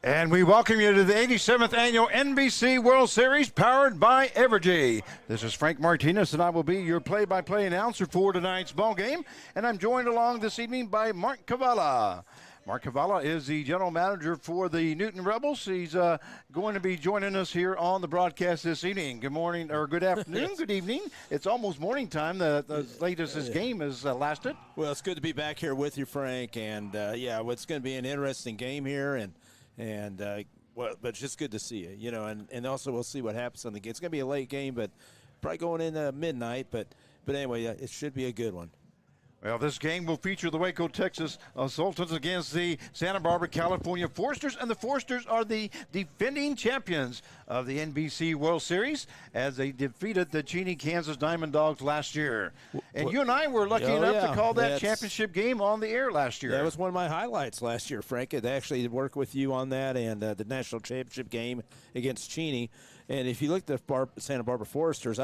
And we welcome you to the 87th Annual NBC World Series, powered by Evergy. This is Frank Martinez, and I will be your play-by-play announcer for tonight's ball game. And I'm joined along this evening by Mark Cavallo. Mark Cavallo is the general manager for the Newton Rebels. He's going to be joining us here on the broadcast this evening. Good morning, or good afternoon, Yes. Good evening. It's almost morning time, the latest this game has lasted. Well, it's good to be back here with you, Frank. And, it's going to be an interesting game here. But it's just good to see you, and also we'll see what happens on the game. It's going to be a late game, but probably going in midnight. But anyway, it should be a good one. Well, this game will feature the Waco, Texas Sultanes against the Santa Barbara, California Foresters, and the Foresters are the defending champions of the NBC World Series as they defeated the Cheney, Kansas Diamond Dogs last year. And you and I were lucky enough to call that championship game on the air last year. That was one of my highlights last year, Frank. It actually worked with you on that and the national championship game against Cheney. And if you look at the Santa Barbara Foresters,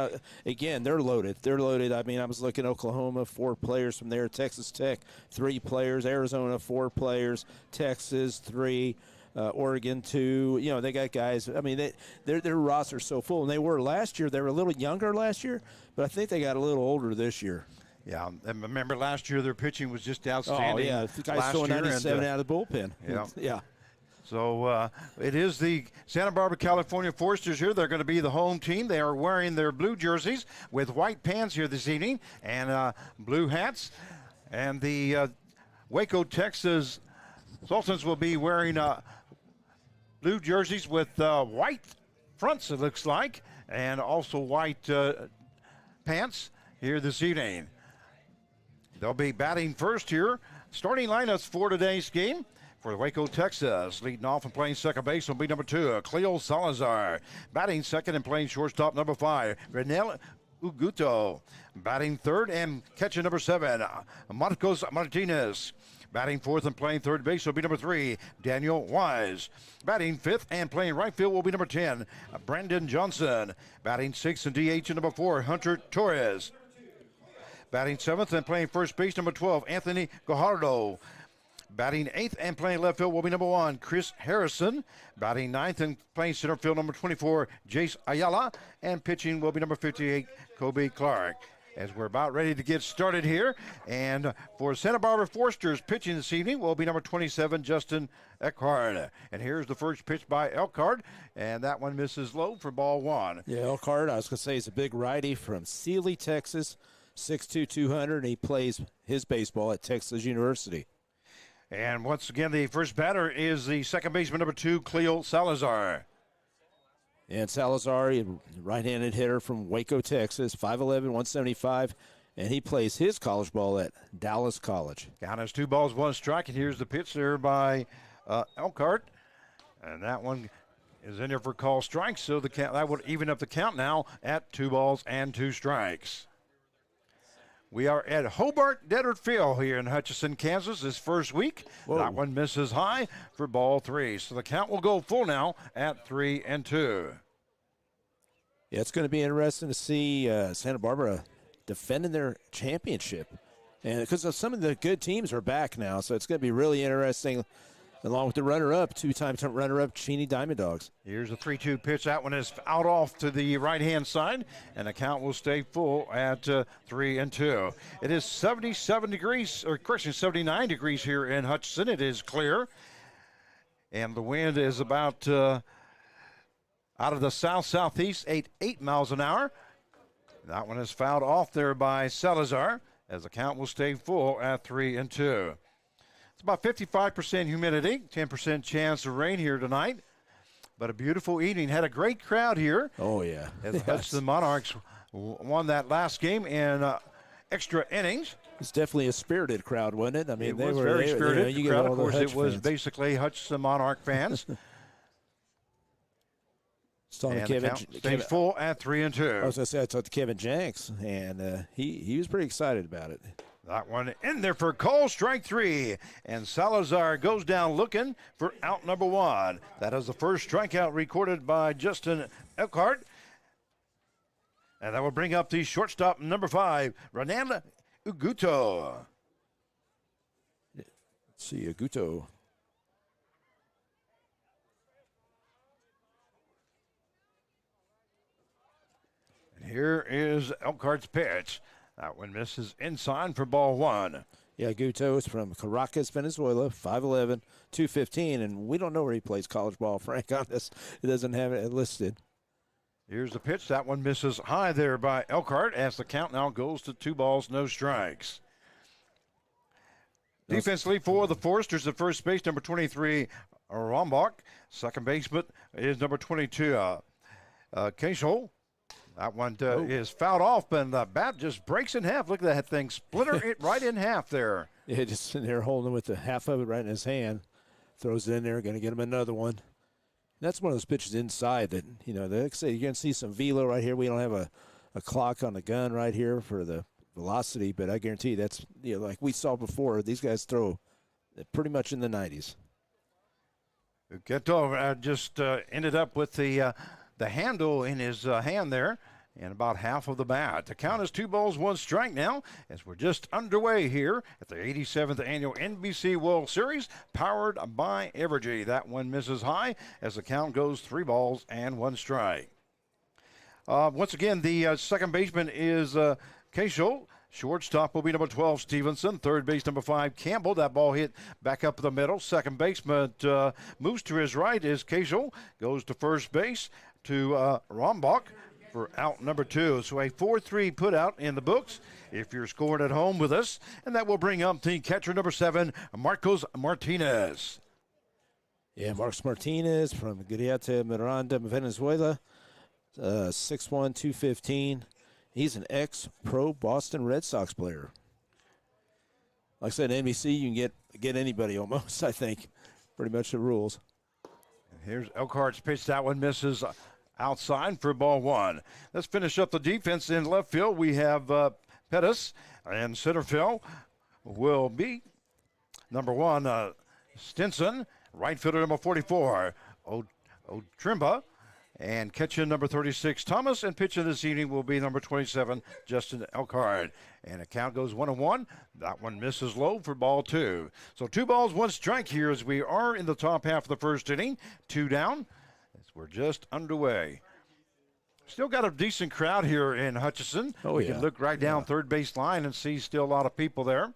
again, they're loaded. They're loaded. I mean, I was looking at Oklahoma, 4 players from there. Texas Tech, 3 players. Arizona, 4 players. Texas, 3. Oregon, 2. They got guys. I mean, their roster's so full. And they were last year. They were a little younger last year, but I think they got a little older this year. Yeah, and remember last year their pitching was just outstanding. Oh, yeah. The guys throwing 97 out of the bullpen. Yeah. Yeah. So it is the Santa Barbara, California Foresters here. They're going to be the home team. They are wearing their blue jerseys with white pants here this evening and blue hats. And the Waco, Texas Sultans will be wearing blue jerseys with white fronts, it looks like, and also white pants here this evening. They'll be batting first here. Starting lineups for today's game. For Waco, Texas, leading off and playing second base will be number 2, Cleo Salazar. Batting second and playing shortstop, number 5, Renel Uguto. Batting third and catching number 7, Marcos Martinez. Batting fourth and playing third base will be number 3, Daniel Wise. Batting fifth and playing right field will be number 10, Brandon Johnson. Batting sixth and DH number 4, Hunter Torres. Batting seventh and playing first base, number 12, Anthony Gajardo. Batting eighth and playing left field will be number 1, Chris Harrison. Batting ninth and playing center field, number 24, Jace Ayala. And pitching will be number 58, Kobe Clark. As we're about ready to get started here. And for Santa Barbara Foresters, pitching this evening will be number 27, Justin Eckhart. And here's the first pitch by Eckhart. And that one misses low for ball 1. Yeah, Eckhart, I was going to say, he's a big righty from Sealy, Texas, 6'2", 200, and he plays his baseball at Texas University. And once again, the first batter is the second baseman, number 2, Cleo Salazar. And Salazar, a right-handed hitter from Waco, Texas, 5'11", 175, and he plays his college ball at Dallas College. Count is 2 balls, 1 strike, and here's the pitch there by Elkhart. And that one is in there for call strikes, so the count, that would even up the count now at 2 balls and 2 strikes. We are at Hobart Deddard Field here in Hutchinson, Kansas this first week. Whoa. That one misses high for ball 3. So the count will go full now at 3-2. Yeah, it's going to be interesting to see Santa Barbara defending their championship. And because some of the good teams are back now, so it's going to be really interesting. Along with the runner-up, 2-time runner-up, Cheney Diamond Dogs. Here's a 3-2 pitch. That one is out off to the right-hand side, and the count will stay full at 3-2. It is 79 degrees here in Hutchinson. It is clear, and the wind is about out of the south-southeast, 8 miles an hour. That one is fouled off there by Salazar, as the count will stay full at 3-2. It's about 55% humidity, 10% chance of rain here tonight. But a beautiful evening. Had a great crowd here. Oh, yeah. As the Hudson Monarchs won that last game in extra innings. It's definitely a spirited crowd, wasn't it? I mean, it was very spirited. The crowd, of course, it was fans. basically Hudson Monarch fans. And the count stays full at 3-2. I was going to say, I talked to Kevin Jenks, and he was pretty excited about it. That one in there for call, strike 3. And Salazar goes down looking for out number 1. That is the first strikeout recorded by Justin Eckhart. And that will bring up the shortstop, number 5, Renan Uguto. Let's see, Uguto. here is Elkhardt's pitch. That one misses inside for ball one. Yeah, Guto is from Caracas, Venezuela, 5'11", 215, and we don't know where he plays college ball, Frank, on this. It doesn't have it listed. Here's the pitch. That one misses high there by Elkhardt as the count now goes to 2 balls, no strikes. Defensively for the Foresters at first base, number 23, Rombach. Second baseman is number 22, Keishol. That one is fouled off, and the bat just breaks in half. Look at that thing, splinter it right in half there. Yeah, just sitting there holding with the half of it right in his hand. Throws it in there, going to get him another one. That's one of those pitches inside that, you know, like I say, you're going to see some velo right here. We don't have a clock on the gun right here for the velocity, but I guarantee you that's, you know, like we saw before, these guys throw pretty much in the 90s. Geto just ended up with the handle in his hand there and about half of the bat. The count is 2 balls, 1 strike now as we're just underway here at the 87th Annual NBC World Series, powered by Evergy. That one misses high as the count goes 3 balls and 1 strike. Once again, the second baseman is Keishol. Shortstop will be number 12, Stevenson. Third base, number 5, Campbell. That ball hit back up the middle. Second baseman moves to his right is Keishol. Goes to first base to Rombach for out number 2. So a 4-3 put out in the books if you're scoring at home with us. And that will bring up the catcher number 7, Marcos Martinez. Yeah, Marcos Martinez from Guayate, Miranda, Venezuela. 6'1", 215. He's an ex-pro Boston Red Sox player. Like I said, NBC, you can get anybody almost, I think. Pretty much the rules. Here's Elkhardt's pitch. That one misses outside for ball 1. Let's finish up the defense in left field. We have Pettis, and center field will be number 1, Stinson. Right fielder number 44, Otrimba. And catching number 36, Thomas, and pitching this evening will be number 27, Justin Elkhardt. And the count goes 1-1. That one misses low for ball 2. So 2 balls, 1 strike here as we are in the top half of the first inning. 2 down as we're just underway. Still got a decent crowd here in Hutchinson. Oh, You can look right down third base line and see still a lot of people there.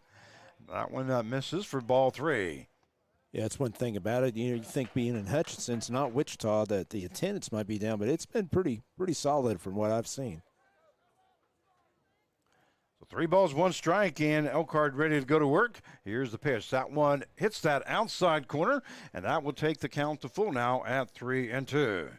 That one misses for ball 3. Yeah, that's one thing about it. You know, you think being in Hutchinson, it's not Wichita, that the attendance might be down, but it's been pretty solid from what I've seen. So 3 balls, 1 strike, and Elkhart ready to go to work. Here's the pitch. That one hits that outside corner, and that will take the count to full now at 3-2.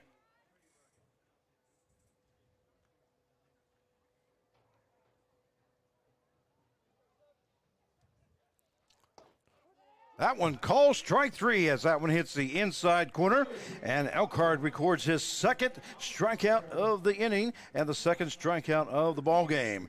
That one calls strike 3 as that one hits the inside corner, and Elkhart records his second strikeout of the inning and the second strikeout of the ball game.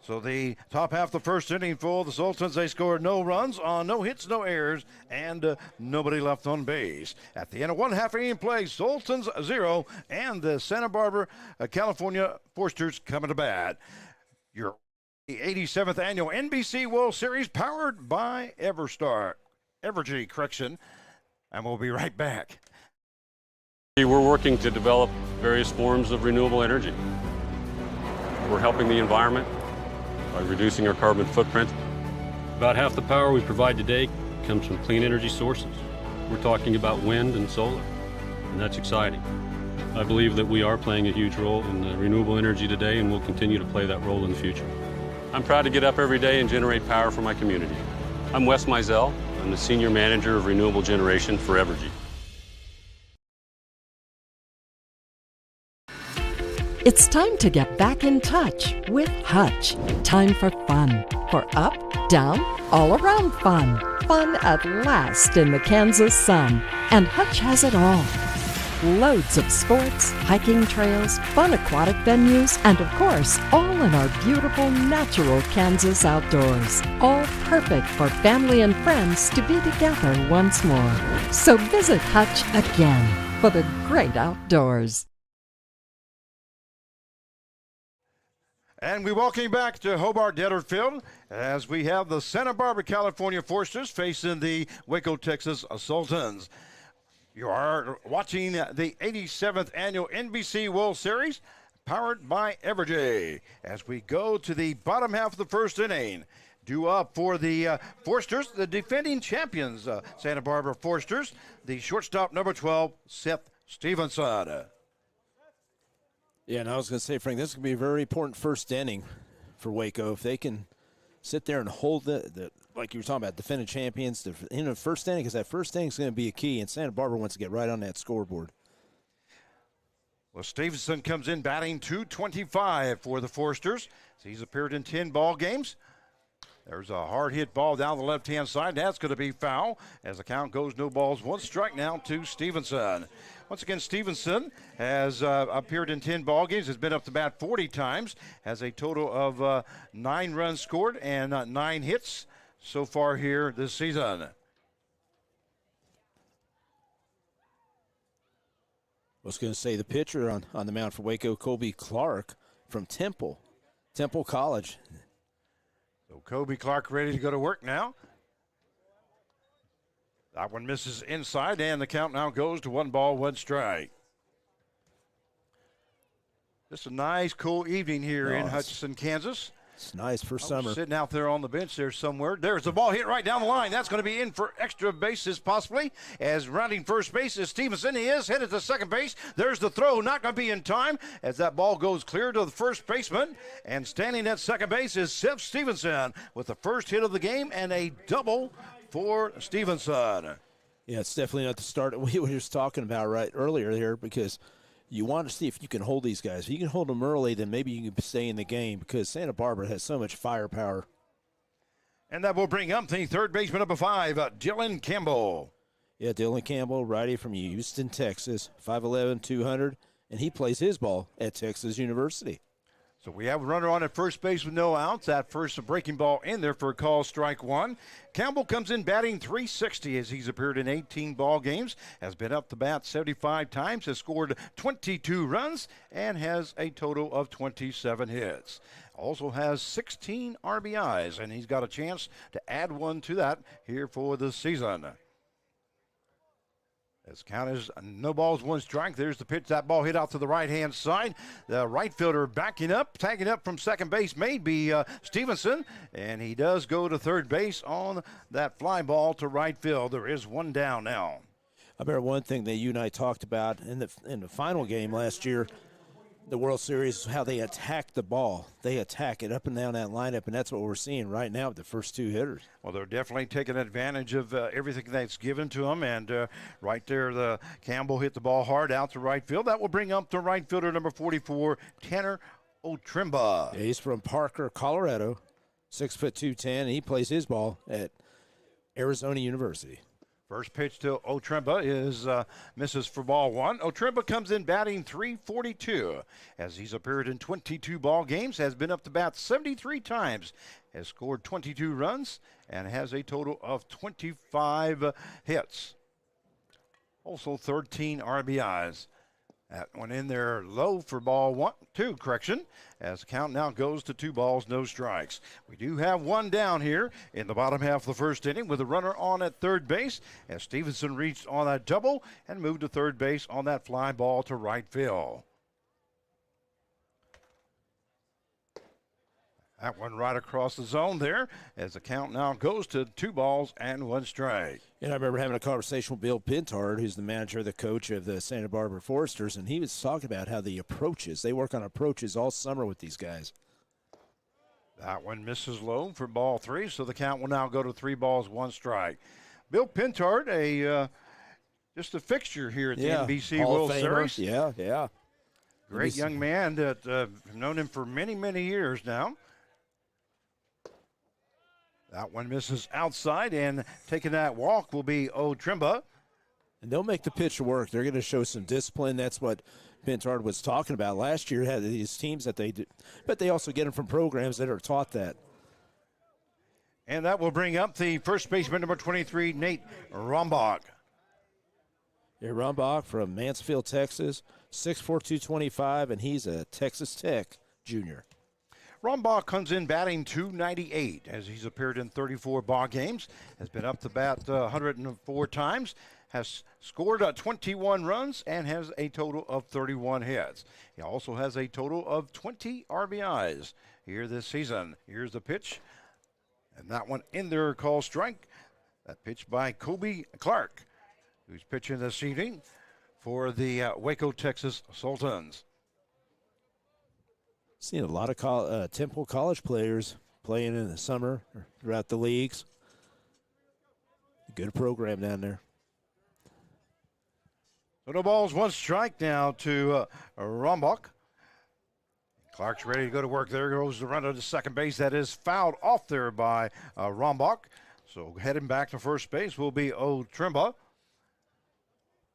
So the top half of the first inning for the Sultans, they scored no runs on no hits, no errors, and nobody left on base. At the end of 1/2 inning play, Sultans 0 and the Santa Barbara, California Foresters coming to bat. Your 87th Annual NBC World Series powered by Evergy, and we'll be right back. We're working to develop various forms of renewable energy. We're helping the environment by reducing our carbon footprint. About half the power we provide today comes from clean energy sources. We're talking about wind and solar, and that's exciting. I believe that we are playing a huge role in renewable energy today, and we'll continue to play that role in the future. I'm proud to get up every day and generate power for my community. I'm Wes Mizell. I'm the Senior Manager of Renewable Generation for Evergy. It's time to get back in touch with Hutch. Time for fun. For up, down, all around fun. Fun at last in the Kansas sun. And Hutch has it all. Loads of sports, hiking trails, fun aquatic venues, and of course, all in our beautiful natural Kansas outdoors. All perfect for family and friends to be together once more. So visit Hutch again for the great outdoors. And we welcome you back to Hobart Debtor Field as we have the Santa Barbara, California Foresters facing the Waco, Texas Sultans. You are watching the 87th Annual NBC World Series, powered by Evergy. As we go to the bottom half of the first inning, due up for the Forsters, the defending champions, Santa Barbara Forsters, the shortstop number 12, Seth Stevenson. Yeah, and I was going to say, Frank, this is going to be a very important first inning for Waco. If they can sit there and hold the like you were talking about, defending champions in the first inning, because that first inning is going to be a key, and Santa Barbara wants to get right on that scoreboard. Well, Stevenson comes in batting .225 for the Forsters. He's appeared in 10 ball games. There's a hard hit ball down the left-hand side. That's going to be foul as the count goes no balls, one strike now to Stevenson. Once again, Stevenson has appeared in 10 ball games, has been up to bat 40 times, has a total of 9 runs scored and 9 hits so far here this season. I was going to say the pitcher on the mound for Waco, Kobe Clark from Temple College. So Kobe Clark ready to go to work now. That one misses inside, and the count now goes to 1 ball, 1 strike. Just a nice, cool evening here in Hutchinson, Kansas. It's nice for summer. Sitting out there on the bench there somewhere. There's the ball hit right down the line. That's going to be in for extra bases possibly. As rounding first base is Stevenson. He is headed to second base. There's the throw. Not going to be in time as that ball goes clear to the first baseman. And standing at second base is Seth Stevenson with the first hit of the game and a double for Stevenson. Yeah, it's definitely not the start we were just talking about right earlier there, because you want to see if you can hold these guys. If you can hold them early, then maybe you can stay in the game, because Santa Barbara has so much firepower. And that will bring up the third baseman number 5, Dylan Campbell. Yeah, Dylan Campbell, righty from Houston, Texas, 5'11", 200, and he plays his ball at Texas University. So we have a runner on at first base with no outs. That first breaking ball in there for a call, strike 1. Campbell comes in batting .360 as he's appeared in 18 ball games, has been up to bat 75 times, has scored 22 runs, and has a total of 27 hits. Also has 16 RBIs, and he's got a chance to add 1 to that here for the season. As count is no balls, 1 strike. There's the pitch. That ball hit out to the right-hand side. The right fielder backing up, tagging up from second base may be Stevenson, and he does go to third base on that fly ball to right field. There is 1 down now. I remember one thing that you and I talked about in the final game last year, the World Series, how they attack the ball. They attack it up and down that lineup, and that's what we're seeing right now with the first 2 hitters. Well, they're definitely taking advantage of everything that's given to them, and right there, the Campbell hit the ball hard out to right field. That will bring up the right fielder number 44, Tanner Otrimba. Yeah, he's from Parker, Colorado, 6'2", 210, and he plays his ball at Arizona University. First pitch to Otrimba is misses for ball 1. Otrimba comes in batting .342 as he's appeared in 22 ball games, has been up to bat 73 times, has scored 22 runs, and has a total of 25 hits. Also 13 RBIs. That one in there low for ball 2, as the count now goes to 2 balls, no strikes. We do have 1 down here in the bottom half of the first inning with a runner on at third base as Stevenson reached on that double and moved to third base on that fly ball to right field. That one right across the zone there as the count now goes to 2 balls and 1 strike. And I remember having a conversation with Bill Pintard, who's the manager, the coach of the Santa Barbara Foresters, and he was talking about how the approaches, they work on approaches all summer with these guys. That one misses low for ball 3, so the count will now go to 3 balls, 1 strike. Bill Pintard, just a fixture here at the NBC World Series. Yeah. Great young man that I've known him for many, many years now. That one misses outside, and taking that walk will be Otrimba. And they'll make the pitcher work. They're going to show some discipline. That's what Pintard was talking about last year. Had these teams that they did, but they also get them from programs that are taught that. And that will bring up the first baseman, number 23, Nate Rombach. Yeah, Rombach from Mansfield, Texas, 6'4", 225, and he's a Texas Tech junior. Rombach comes in batting .298 as he's appeared in 34 ball games, has been up to bat 104 times, has scored 21 runs and has a total of 31 hits. He also has a total of 20 RBIs here this season. Here's the pitch, and that one in there called strike. That pitch by Kobe Clark, who's pitching this evening for the Waco, Texas Sultans. Seen a lot of Temple College players playing in the summer or throughout the leagues. Good program down there. So no balls, one strike now to Rombach. Clark's ready to go to work. There goes the runner to second base. That is fouled off there by Rombach. So heading back to first base will be O'Trimba.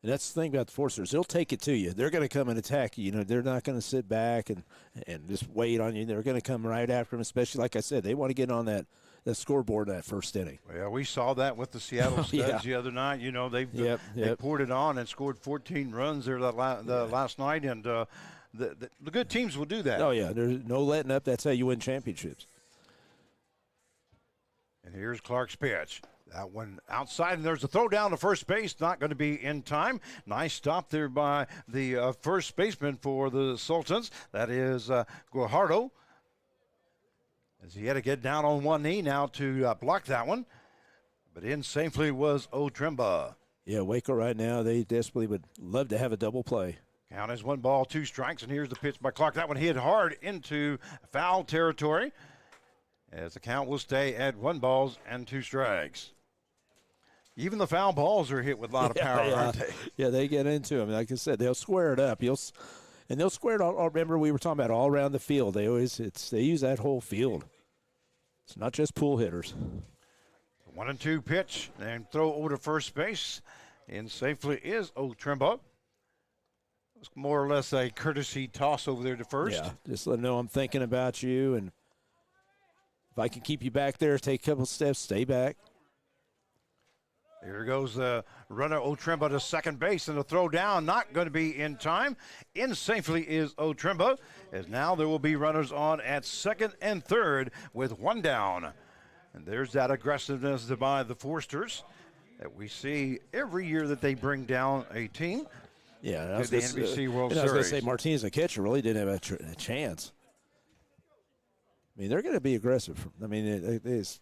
And that's the thing about the Forsters. They'll take it to you. They're going to come and attack you. You know, they're not going to sit back and just wait on you. They're going to come right after them, especially, like I said, they want to get on that scoreboard in that first inning. Well, we saw that with the Seattle Studs the other night. You know, they poured it on and scored 14 runs there last night, and the good teams will do that. Oh, yeah. There's no letting up. That's how you win championships. And here's Clark's pitch. That one outside, and there's a throw down to first base. Not going to be in time. Nice stop there by the first baseman for the Sultans. That is Guajardo. As he had to get down on one knee now to block that one. But in safely was O'Trimba. Yeah, Waco right now, they desperately would love to have a double play. Count is 1 ball, 2 strikes, and here's the pitch by Clark. That one hit hard into foul territory, as the count will stay at 1 ball and 2 strikes. Even the foul balls are hit with a lot of power, aren't they? Yeah, they get into them. Like I said, they'll square it up. And they'll square it all. Remember, we were talking about all around the field. They use that whole field. It's not just pool hitters. 1-2 pitch and throw over to first base. In safely is O'Trimba. It's more or less a courtesy toss over there to first. Yeah, just let them know I'm thinking about you, and if I can keep you back there, take a couple steps, stay back. Here goes the runner O'Trimba to second base, and the throw down not going to be in time. In safely is O'Trimba, as now there will be runners on at second and third with 1 down. And there's that aggressiveness by the Forsters that we see every year that they bring down a team. Yeah, to the NBC World Series. I was going to say Martinez, the catcher, really didn't have a chance. I mean, they're going to be aggressive. I mean, it is.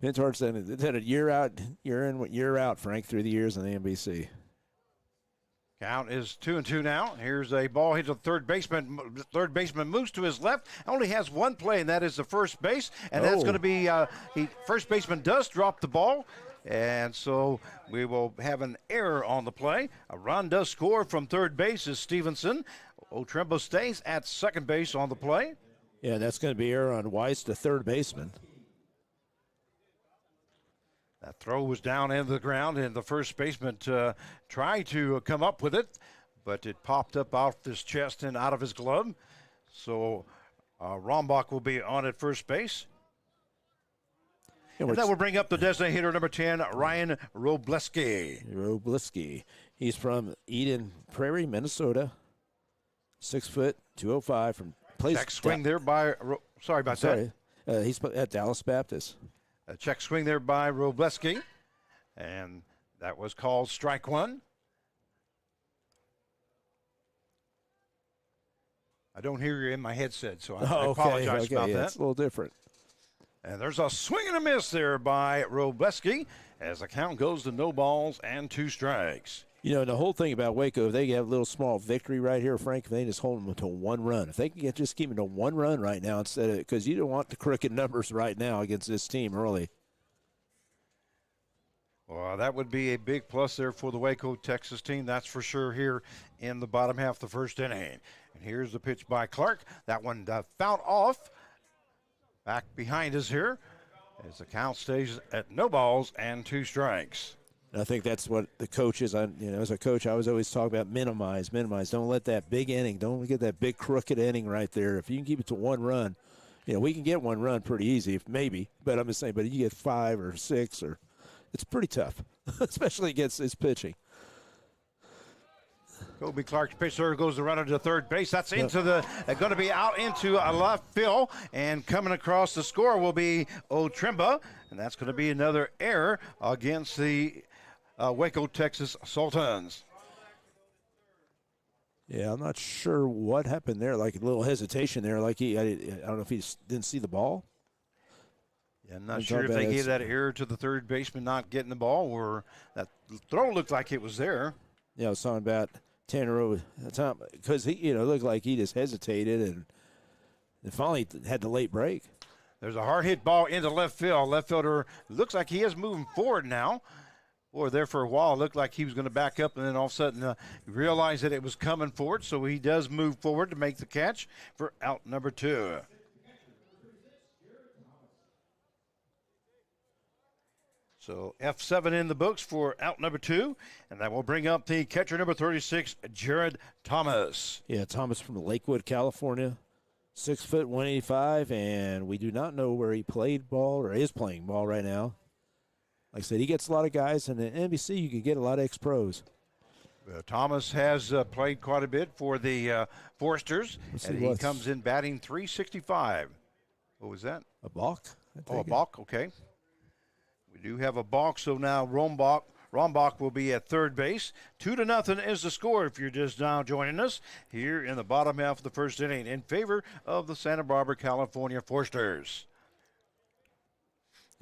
Pintards said a year out, year in, year out, Frank, through the years in the NBC. Count is 2-2 now. Here's a ball hit to third baseman. Third baseman moves to his left. Only has one play, and that is the first base. And that's going to be first baseman does drop the ball. And so we will have an error on the play. A run does score from third base is Stevenson. O'Trimba stays at second base on the play. Yeah, that's going to be error on Weiss, the third baseman. That throw was down into the ground, and the first baseman tried to come up with it, but it popped up off his chest and out of his glove. So Rombach will be on at first base. And that will bring up the designated hitter number 10, Ryan Robleski. He's from Eden Prairie, Minnesota. 6 foot, 205 from plays. Check swing there by. Sorry about that. He's at Dallas Baptist. A check swing there by Robleski, and that was called strike 1. I don't hear you in my headset, so I apologize about that. It's a little different. And there's a swing and a miss there by Robleski as the count goes to 0 balls and 2 strikes. You know, the whole thing about Waco, if they have a little small victory right here, Frank, if they just hold them to 1 run. If they can just keep them to 1 run right now instead of – because you don't want the crooked numbers right now against this team early. Well, that would be a big plus there for the Waco, Texas team. That's for sure here in the bottom half of the first inning. And here's the pitch by Clark. That one fouled off. Back behind us here as the count stays at 0 balls and 2 strikes. And I think that's what the coach is. As a coach, I was always talking about minimize. Don't let that big inning, don't get that big crooked inning right there. If you can keep it to 1 run, we can get 1 run pretty easy, maybe. But I'm just saying, but you get 5 or 6 or it's pretty tough, especially against his pitching. Kobe Clark's pitch there goes the runner to third base. That's into going to be out into a left field, and coming across the score will be O'Trimba, and that's going to be another error against the Waco, Texas Sultanes. Yeah, I'm not sure what happened there. Like a little hesitation there. Like I don't know if he didn't see the ball. Yeah, I'm not sure if they gave that error to the third baseman not getting the ball, or that throw looked like it was there. Yeah, I was talking about Tanner because he, looked like he just hesitated and finally had the late break. There's a hard hit ball into left field. Left fielder looks like he is moving forward now. Boy, there for a while, it looked like he was going to back up, and then all of a sudden realized that it was coming forward, so he does move forward to make the catch for out number 2. So F7 in the books for out number 2, and that will bring up the catcher number 36, Jared Thomas. Yeah, Thomas from Lakewood, California, 6 foot 185, and we do not know where he played ball or is playing ball right now. Like I said, he gets a lot of guys, and at NBC you can get a lot of ex-pros. Thomas has played quite a bit for the Foresters, and he comes in batting .365. What was that? A balk? Oh, a balk, okay. We do have a balk, so now Rombach will be at third base. 2-0 is the score if you're just now joining us here in the bottom half of the first inning in favor of the Santa Barbara, California Foresters.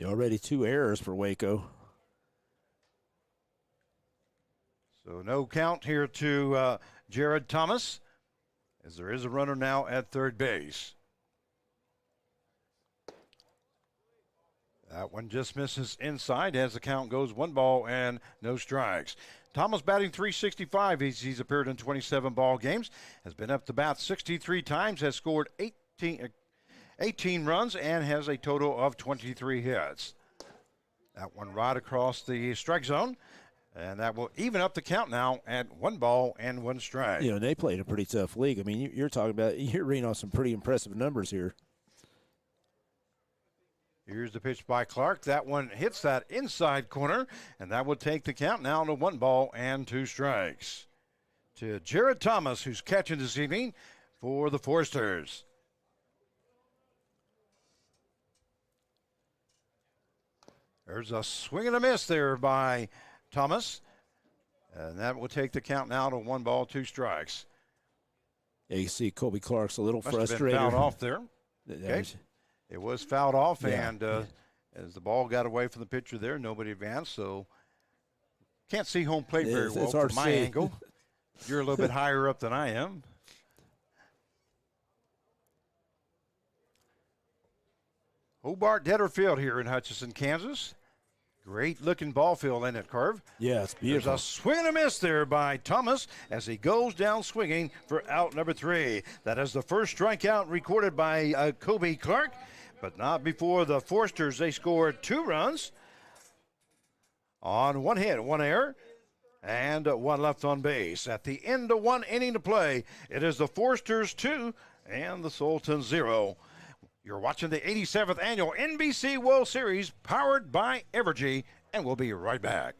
Already 2 errors for Waco. So no count here to Jared Thomas, as there is a runner now at third base. That one just misses inside as the count goes 1 ball and no strikes. Thomas batting .365. He's appeared in 27 ball games, has been up to bat 63 times, has scored 18 runs, and has a total of 23 hits. That one right across the strike zone, and that will even up the count now at 1 ball and 1 strike. They played a pretty tough league. I mean, you're reading off some pretty impressive numbers here. Here's the pitch by Clark. That one hits that inside corner, and that will take the count now to 1 ball and 2 strikes. To Jared Thomas, who's catching this evening for the Foresters. There's a swing and a miss there by Thomas, and that will take the count now to 1 ball, 2 strikes. Yeah, you see Colby Clark's a little frustrated. Must have been fouled off there. Okay. It was fouled off, yeah, and as the ball got away from the pitcher there, nobody advanced, so can't see home plate very well from my angle. You're a little bit higher up than I am. Hobart Detter Field here in Hutchinson, Kansas. Great looking ball field in it, Curve. Yeah, it's beautiful. There's a swing and a miss there by Thomas as he goes down swinging for out number 3. That is the first strikeout recorded by Kobe Clark, but not before the Foresters. They scored 2 runs on 1 hit, 1 error, and 1 left on base. At the end of 1 inning to play, it is the Foresters 2 and the Sultans 0. You're watching the 87th Annual NBC World Series powered by Evergy, and we'll be right back.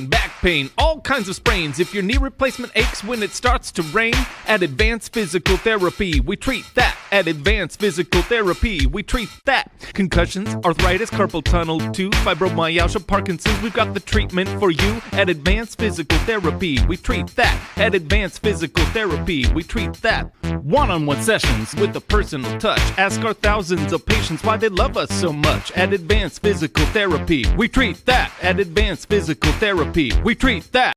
Back pain, all kinds of sprains. If your knee replacement aches when it starts to rain, at Advanced Physical Therapy, we treat that. At Advanced Physical Therapy, we treat that. Concussions, arthritis, carpal tunnel, tooth, fibromyalgia, Parkinson's, we've got the treatment for you. At Advanced Physical Therapy, we treat that. At Advanced Physical Therapy, we treat that. One-on-one sessions with a personal touch. Ask our thousands of patients why they love us so much. At Advanced Physical Therapy, we treat that. At Advanced Physical Therapy, we treat that.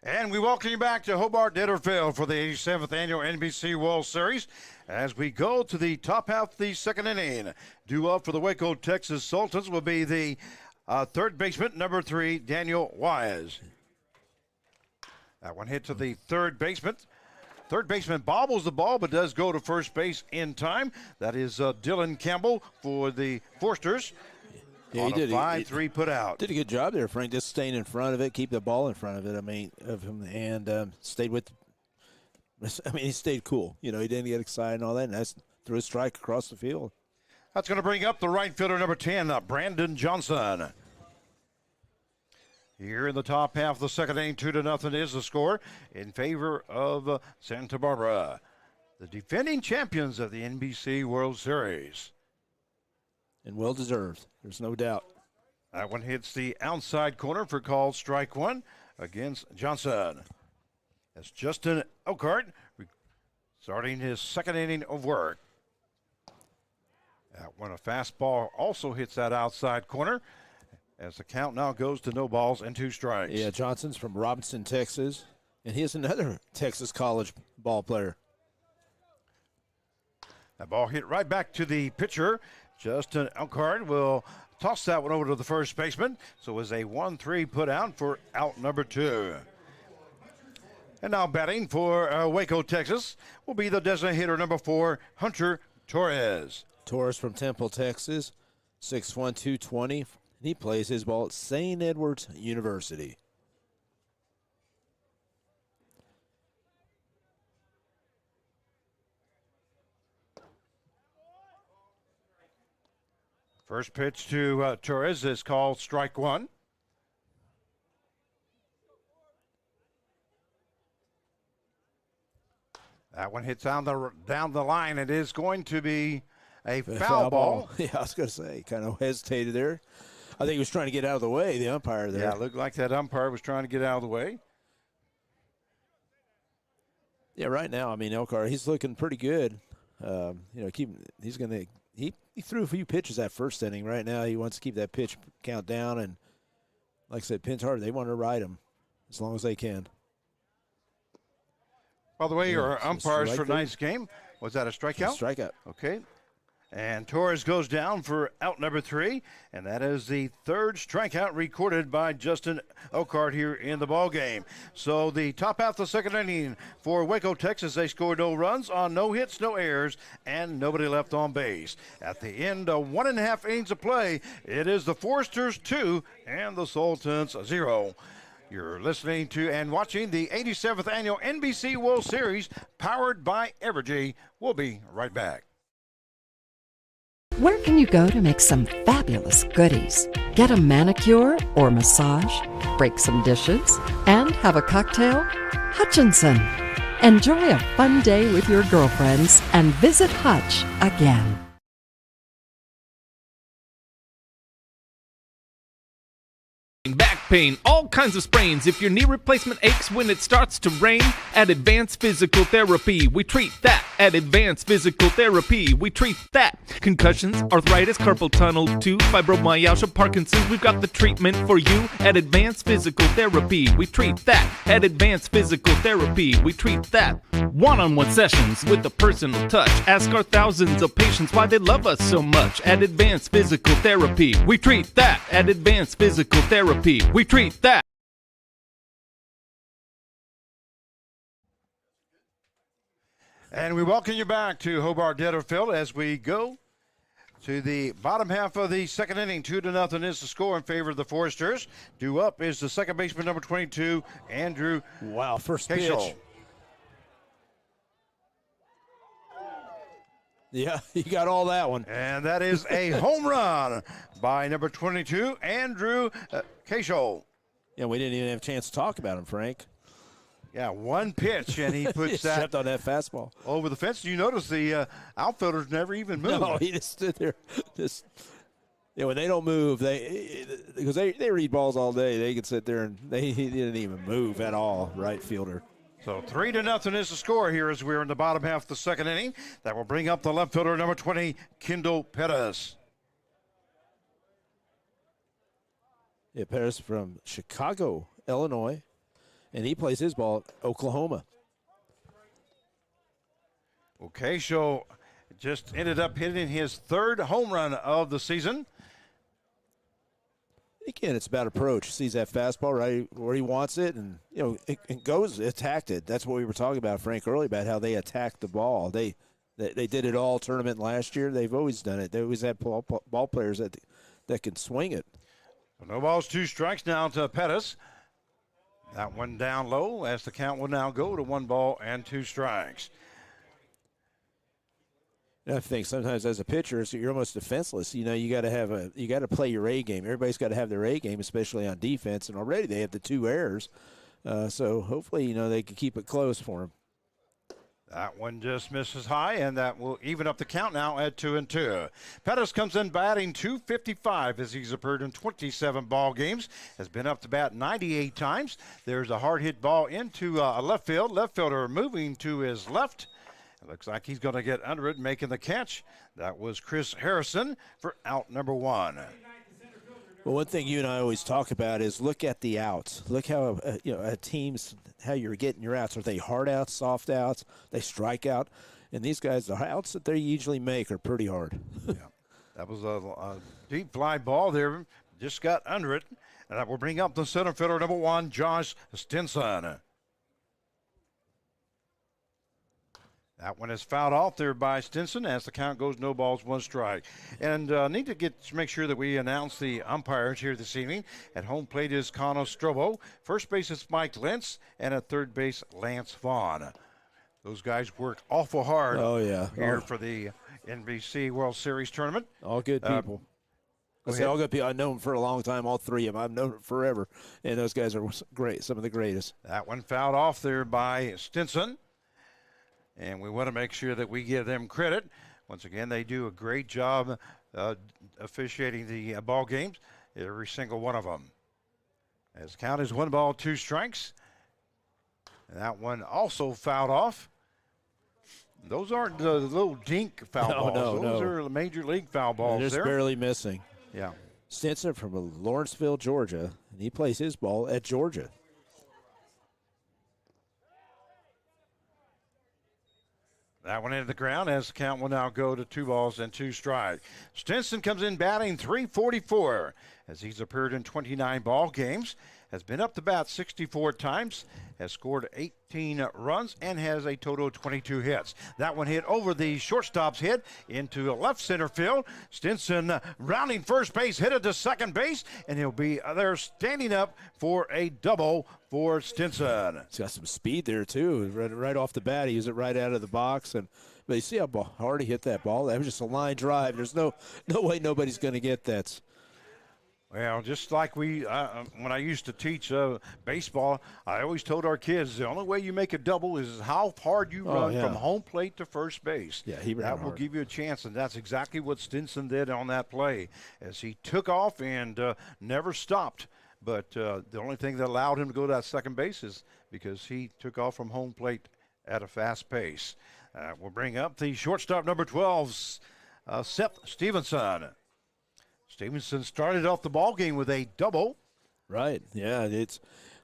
And we welcome you back to Hobart Ditterfield for the 87th Annual NBC World Series as we go to the top half of the second inning. Due up for the Waco, Texas Sultans will be the third baseman, number 3, Daniel Wise. That one hit to the third baseman. Third baseman bobbles the ball but does go to first base in time. That is Dylan Campbell for the Forsters. Yeah, on he did. A 5-3 put out. Did a good job there, Frank, just staying in front of it, keep the ball in front of it, of him, and stayed with – he stayed cool. You know, he didn't get excited and all that, and that's threw a strike across the field. That's going to bring up the right fielder, number 10, Brandon Johnson. Here in the top half of the second inning, 2-0 is the score in favor of Santa Barbara, the defending champions of the NBC World Series. And well-deserved. There's no doubt. That one hits the outside corner for called strike one against Johnson. That's Justin Elkhart starting his second inning of work. That one, a fastball, also hits that outside corner as the count now goes to no balls and 2 strikes. Yeah, Johnson's from Robinson, Texas, and he is another Texas college ball player. That ball hit right back to the pitcher. Justin Elkhart will toss that one over to the first baseman. So it was a 1-3 put out for out number 2. And now batting for Waco, Texas, will be the designated hitter number 4, Hunter Torres. Torres from Temple, Texas, 6'1", 220. He plays his ball at St. Edward's University. First pitch to Torres is called strike one. That one hits down the line. It is going to be a foul ball. Yeah, I was going to say, kind of hesitated there. I think he was trying to get out of the way, the umpire there. Yeah, it looked like that umpire was trying to get out of the way. Yeah, right now, Elkhart, he's looking pretty good. He threw a few pitches that first inning. Right now, he wants to keep that pitch count down. And like I said, Penn's hard. They want to ride him as long as they can. By the way, your umpires for tonight's game, was that a strikeout? Strikeout. Okay. And Torres goes down for out number 3, and that is the third strikeout recorded by Justin Elkhart here in the ball game. So the top half of the second inning for Waco, Texas, they scored no runs on no hits, no errors, and nobody left on base. At the end of 1.5 innings of play, it is the Forsters 2 and the Sultans 0. You're listening to and watching the 87th Annual NBC World Series powered by Evergy. We'll be right back. Where can you go to make some fabulous goodies? Get a manicure or massage, break some dishes, and have a cocktail? Hutchinson. Enjoy a fun day with your girlfriends and visit Hutch again. Back pain, all kinds of sprains. If your knee replacement aches when it starts to rain, at Advanced Physical Therapy, we treat that. At Advanced Physical Therapy, we treat that. Concussions, arthritis, carpal tunnel, tooth, fibromyalgia, Parkinson's, we've got the treatment for you. At Advanced Physical Therapy, we treat that. At Advanced Physical Therapy, we treat that. One-on-one sessions with a personal touch. Ask our thousands of patients why they love us so much. At Advanced Physical Therapy, we treat that. At Advanced Physical Therapy, we treat that. And we welcome you back to Hobart Ditterfield as we go to the bottom half of the second inning. 2-0 is the score in favor of the Foresters. Due up is the second baseman, number 22, Andrew. Wow, first Cashel. pitch. Yeah, you got all that one. And that is a home run by number 22, Andrew Cashel. Yeah, we didn't even have a chance to talk about him, Frank. Yeah, one pitch, and he puts that stepped on that fastball over the fence. You notice the outfielders never even moved. No, he just stood there. When they don't move, because they read balls all day. They can sit there and he didn't even move at all. Right fielder. So 3-0 is the score here as we're in the bottom half of the second inning. That will bring up the left fielder, number 20, Kendall Pettis. Yeah, Pettis from Chicago, Illinois. and he plays his ball at Oklahoma. Okay, so just ended up hitting his third home run of the season. Again, it's about approach. Sees that fastball right where he wants it, and it goes attacked it. That's what we were talking about, Frank, earlier about how they attacked the ball. They did it all tournament last year. They've always done it. They always had ball players that can swing it. No balls, 2 strikes now to Pettis. That one down low as the count will now go to 1 ball and 2 strikes. I think sometimes as a pitcher, you're almost defenseless. You got to play your A game. Everybody's got to have their A game, especially on defense. And already they have the 2 errors, so hopefully they can keep it close for him. That one just misses high, and that will even up the count now at 2-2. Pettis comes in batting .255 as he's appeared in 27 ball games. Has been up to bat 98 times. There's a hard hit ball into left field. Left fielder moving to his left. It looks like he's going to get under it, making the catch. That was Chris Harrison for out number 1. Well, one thing you and I always talk about is look at the outs. Look how a team's how you're getting your outs. Are they hard outs, soft outs? They strike out, and these guys, the outs that they usually make are pretty hard. Yeah, that was a deep fly ball there. Just got under it, and that will bring up the center fielder number 1, Josh Stinson. That one is fouled off there by Stinson as the count goes no balls, 1 strike. And need to make sure that we announce the umpires here this evening. At home plate is Connor Strobo. First base is Mike Lentz. And at third base, Lance Vaughn. Those guys work awful hard here for the NBC World Series tournament. All good people. All good people. I've known them for a long time, all 3 of them. I've known them forever. And those guys are great, some of the greatest. That one fouled off there by Stinson. And we want to make sure that we give them credit. Once again, they do a great job officiating the ball games, every single one of them. As the count is 1 ball, 2 strikes. And that one also fouled off. Those aren't the little dink foul balls. Those are major league foul balls. They're just barely missing. Yeah. Stinson from Lawrenceville, Georgia, and he plays his ball at Georgia. That one into the ground as the count will now go to 2 balls and 2 strikes. Stinson comes in batting .344 as he's appeared in 29 ball games, has been up to bat 64 times, has scored 18 runs, and has a total of 22 hits. That one hit over the shortstop's head into left center field. Stinson rounding first base, hit it to second base, and he'll be there standing up for a double for Stinson. He's got some speed there, too. Right off the bat, he used it right out of the box. But you see how hard he hit that ball? That was just a line drive. There's no way nobody's going to get that. Well, just like when I used to teach baseball, I always told our kids the only way you make a double is how hard you run from home plate to first base. Yeah, he ran that hard. will give you a chance, and that's exactly what Stinson did on that play as he took off and never stopped. But the only thing that allowed him to go to that second base is because he took off from home plate at a fast pace. We'll bring up the shortstop number 12, Seth Stevenson. Stevenson started off the ball game with a double. Right. Yeah, it's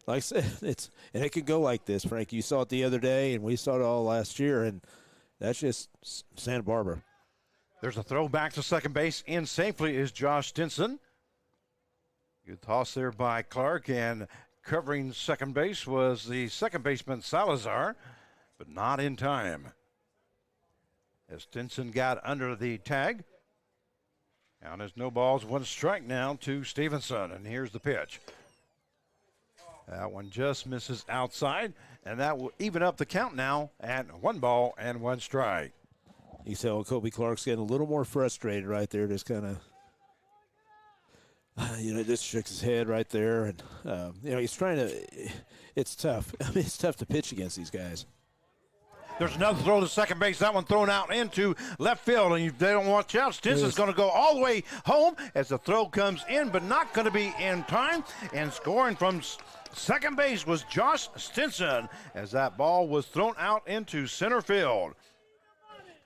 like I said, and it could go like this, Frank. You saw it the other day, and we saw it all last year, and that's just Santa Barbara. There's a throw back to second base. In safely is Josh Stinson. Good toss there by Clark, and covering second base was the second baseman Salazar, but not in time. As Stinson got under the tag. Now there's no balls, 1 strike now to Stevenson, and here's the pitch. That one just misses outside, and that will even up the count now at 1 ball and 1 strike. You tell Kobe Clark's getting a little more frustrated right there, just kind of, just shook his head right there, and he's trying to. It's tough. I mean, it's tough to pitch against these guys. There's another throw to second base. That one thrown out into left field, and if they don't watch out, Stinson's going to go all the way home as the throw comes in, but not going to be in time. And scoring from second base was Josh Stinson as that ball was thrown out into center field.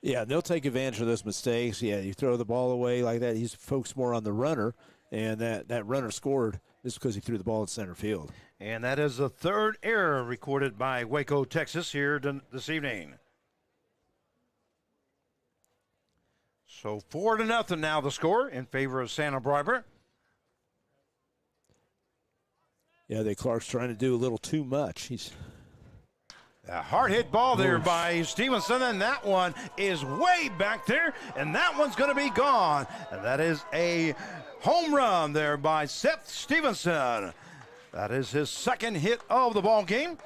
Yeah, they'll take advantage of those mistakes. Yeah, you throw the ball away like that. He's focused more on the runner, and that runner scored. just because he threw the ball in center field. And that is the third error recorded by Waco, Texas here this evening. So 4-0 now the score in favor of Santa Barbara. Yeah, Clark's trying to do a little too much. He's a hard hit ball there by Stevenson, and that one is way back there, and that one's going to be gone. And that is a home run there by Seth Stevenson. That is his second hit of the ball game.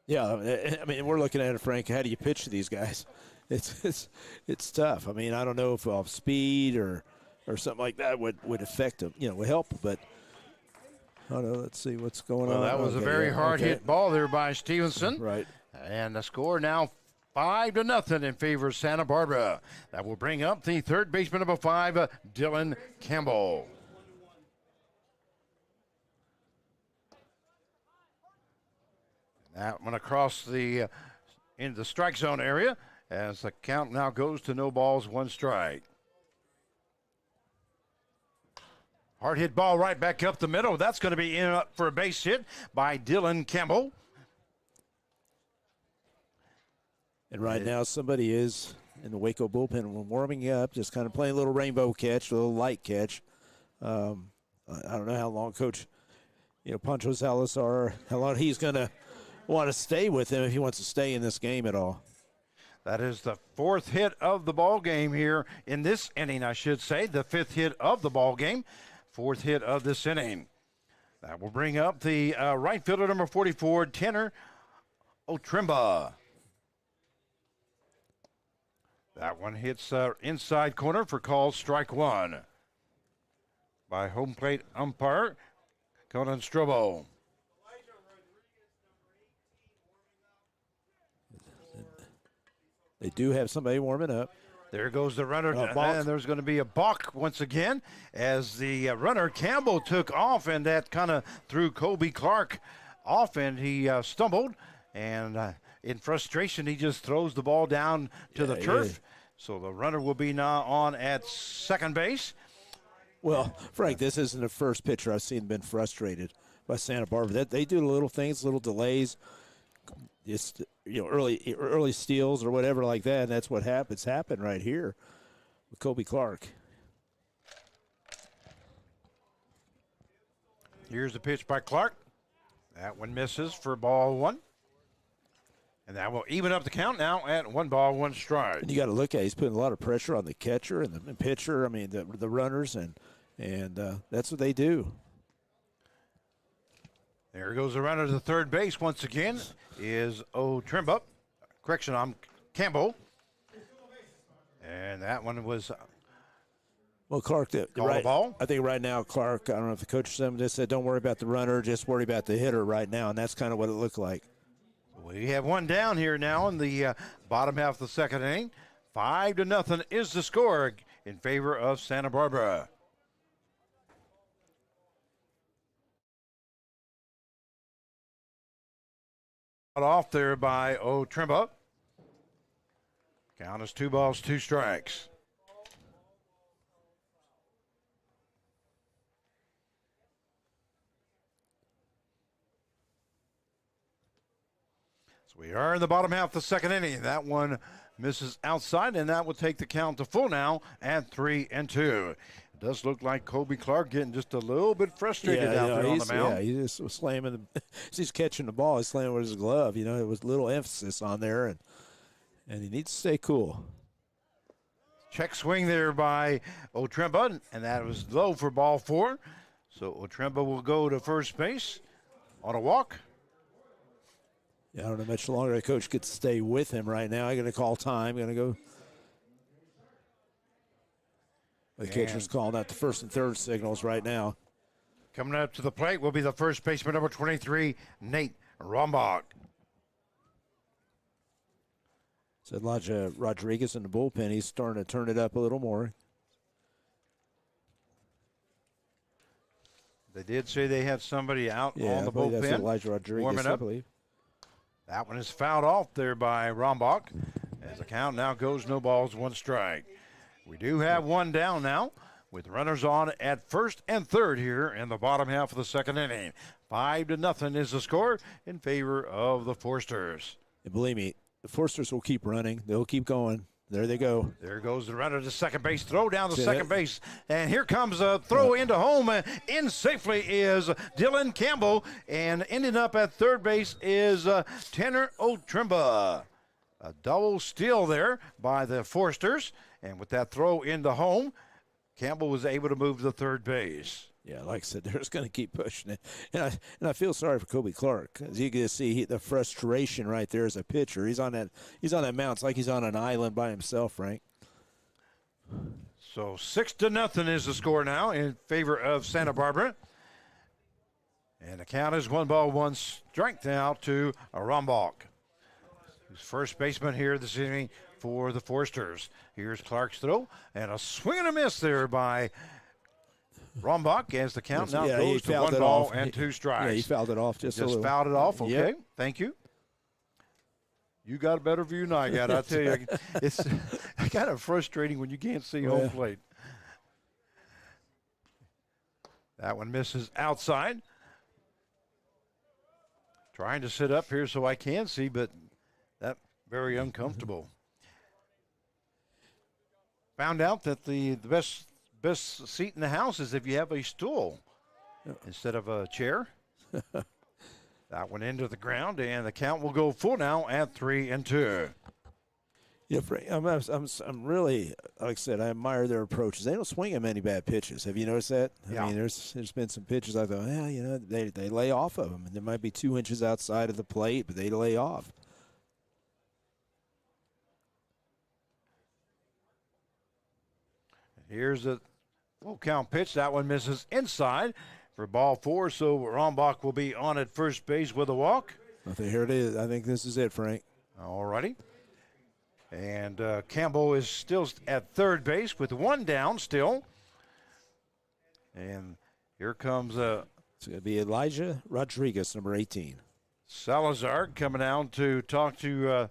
Yeah, I mean, we're looking at it, Frank. How do you pitch to these guys? It's tough. I mean, I don't know if off speed or something like that would affect them, would help. But I don't know. Let's see what's going on. Well, that was a very hard hit ball there by Stevenson. Right. And the score now 5-0 in favor of Santa Barbara. That will bring up the third baseman, number 5, Dylan Campbell. That one across the into the strike zone area as the count now goes to no balls, 1 strike. Hard hit ball right back up the middle. That's going to be in for a base hit by Dylan Campbell. And right now somebody is in the Waco bullpen warming up, just kind of playing a little rainbow catch, a little light catch. I don't know how long Coach, Pancho Salazar, how long he's going to want to stay with him if he wants to stay in this game at all. That is the 4th hit of the ball game here in this inning, I should say. The 5th hit of the ball game, 4th hit of this inning. That will bring up the right fielder, number 44, Tanner Otrimba. That one hits inside corner for call strike 1 by home plate umpire Conan Strobo. They do have somebody warming up. There goes the runner, and there's going to be a balk once again as the runner Campbell took off, and that kind of threw Kobe Clark off, and he stumbled, and in frustration, he just throws the ball down to the turf. Yeah. So the runner will be now on at second base. Well, Frank, this isn't the first pitcher I've seen been frustrated by Santa Barbara. They do little things, little delays. Just early steals or whatever like that, and that's what happened right here with Kobe Clark. Here's the pitch by Clark. That one misses for ball 1. And that will even up the count now at 1 ball, 1 strike. And you got to look at it. He's putting a lot of pressure on the catcher and the pitcher. I mean, the runners, and that's what they do. There goes the runner to third base once again is Otrimba. Correction, I'm Campbell. And that one was well, Clark, right, ball. I think right now, Clark, I don't know if the coach just said, don't worry about the runner, just worry about the hitter right now, and that's kind of what it looked like. We have one down here now in the bottom half of the second inning. 5-0 is the score in favor of Santa Barbara. Off there by Otrimba. Count is 2 balls, 2 strikes. So we are in the bottom half of the second inning. That one misses outside, and that will take the count to full now at 3-2. It does look like Kobe Clark getting just a little bit frustrated out there on the mound. Yeah, he just was slamming. He's catching the ball. He's slamming with his glove. It was a little emphasis on there, and he needs to stay cool. Check swing there by Otrimba, and that was low for ball 4. So Otrimba will go to first base on a walk. Yeah, I don't know much longer the coach gets to stay with him right now. I'm going to call time. Going to go. The catcher's calling out the first and third signals right now. Coming up to the plate will be the first baseman, number 23, Nate Rombach. So Elijah Rodriguez in the bullpen. He's starting to turn it up a little more. They did say they had somebody out on the bullpen. bullpen. Elijah Rodriguez, warming up. I believe. That one is fouled off there by Rombach. As the count now goes no balls, 1 strike. We do have one down now with runners on at first and third here in the bottom half of the second inning. 5-0 is the score in favor of the Forsters. And believe me, the Forsters will keep running. They'll keep going. There they go. There goes the runner to second base. Throw down to second base. And here comes a throw into home. In safely is Dylan Campbell. And ending up at third base is Tanner Otrimba. A double steal there by the Forsters. And with that throw into home, Campbell was able to move to third base. Yeah, like I said, they're just going to keep pushing it. And I feel sorry for Kobe Clark. As you can see, the frustration right there as a pitcher. He's on that mound. It's like he's on an island by himself, Frank. So 6-0 is the score now in favor of Santa Barbara. And the count is 1-1 now to Rombach, who's first baseman here this evening for the Forsters. Here's Clark's throw, and a swing and a miss there by Rombach as the count now goes to 1 ball and 2 strikes. Yeah, he fouled it off just a little. Fouled it off. Okay, yep. Thank you. You got a better view than I got. I tell you, it's kind of frustrating when you can't see home plate. That one misses outside. Trying to sit up here so I can see, but that very uncomfortable. Found out that the best seat in the house is if you have a stool instead of a chair. That one into the ground, and the count will go full now at 3-2. Yeah, Frank, I'm really, like I said, I admire their approaches. They don't swing at many bad pitches. Have you noticed that? I mean, there's been some pitches I thought, they lay off of them. There might be 2 inches outside of the plate, but they lay off. Here's the full count pitch. That one misses inside for ball 4, so Rombach will be on at first base with a walk. I think here it is. I think this is it, Frank. All righty. And Campbell is still at third base with 1 down still. And here comes it's going to be Elijah Rodriguez, number 18. Salazar coming out to talk to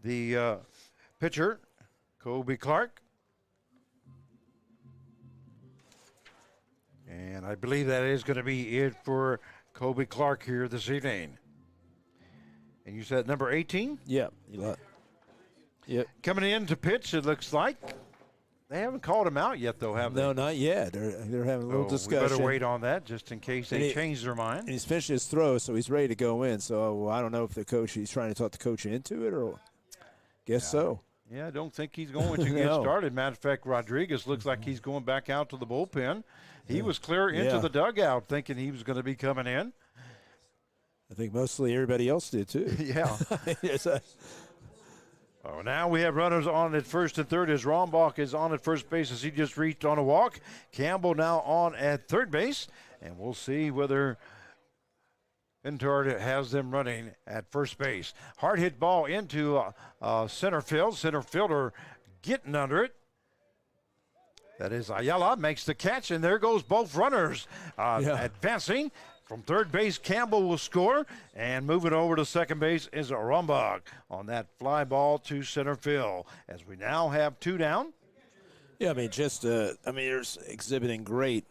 the pitcher, Kobe Clark. And I believe that is going to be it for Kobe Clark here this evening. And you said number 18? Yep. Yep. Coming in to pitch, it looks like. They haven't called him out yet, though, have they? No, not yet. They're having a little discussion. We better wait on that just in case they change their mind. And he's finished his throw, so he's ready to go in. So I don't know if he's trying to talk the coach into it, or guess so. Yeah, I don't think he's going to get started. Matter of fact, Rodriguez looks like he's going back out to the bullpen. He was clear into the dugout thinking he was going to be coming in. I think mostly everybody else did, too. Yeah. Now we have runners on at first and third as Rombach is on at first base as he just reached on a walk. Campbell now on at third base, and we'll see whether Pintard has them running at first base. Hard hit ball into center field. Center fielder getting under it. That is Ayala, makes the catch, and there goes both runners advancing. From third base, Campbell will score, and moving over to second base is Rombach on that fly ball to center field. As we now have 2 down. Yeah, I mean, they're exhibiting great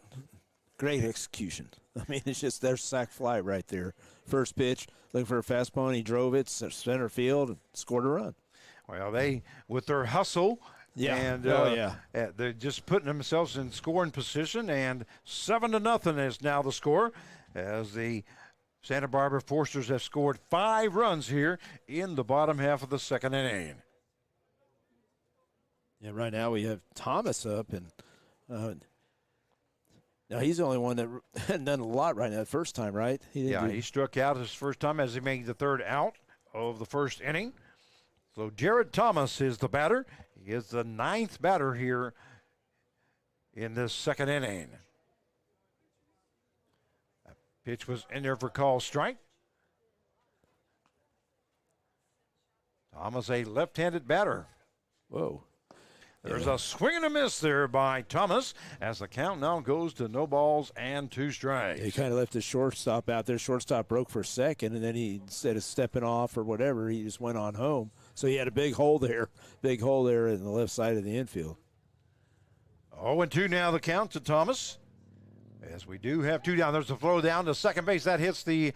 execution. I mean, it's just their sac fly right there. First pitch, looking for a fastball, and he drove it to center field and scored a run. Well, they, with their hustle, they're just putting themselves in scoring position, and 7-0 is now the score as the Santa Barbara Forsters have scored 5 runs here in the bottom half of the second inning. Yeah, right now we have Thomas up, and now he's the only one that hadn't done a lot right now the first time, right? He struck out his first time as he made the 3rd out of the first inning. So Jared Thomas is the batter. He is the 9th batter here in this second inning. That pitch was in there for call strike. Thomas, a left-handed batter. Whoa. There's a swing and a miss there by Thomas as the count now goes to no balls and 2 strikes. He kind of left his shortstop out there. Shortstop broke for a second, and then instead of stepping off or whatever, he just went on home. So he had a big hole there in the left side of the infield. 0-2 now the count to Thomas. As we do have 2 down. There's a flow down to second base. That hits the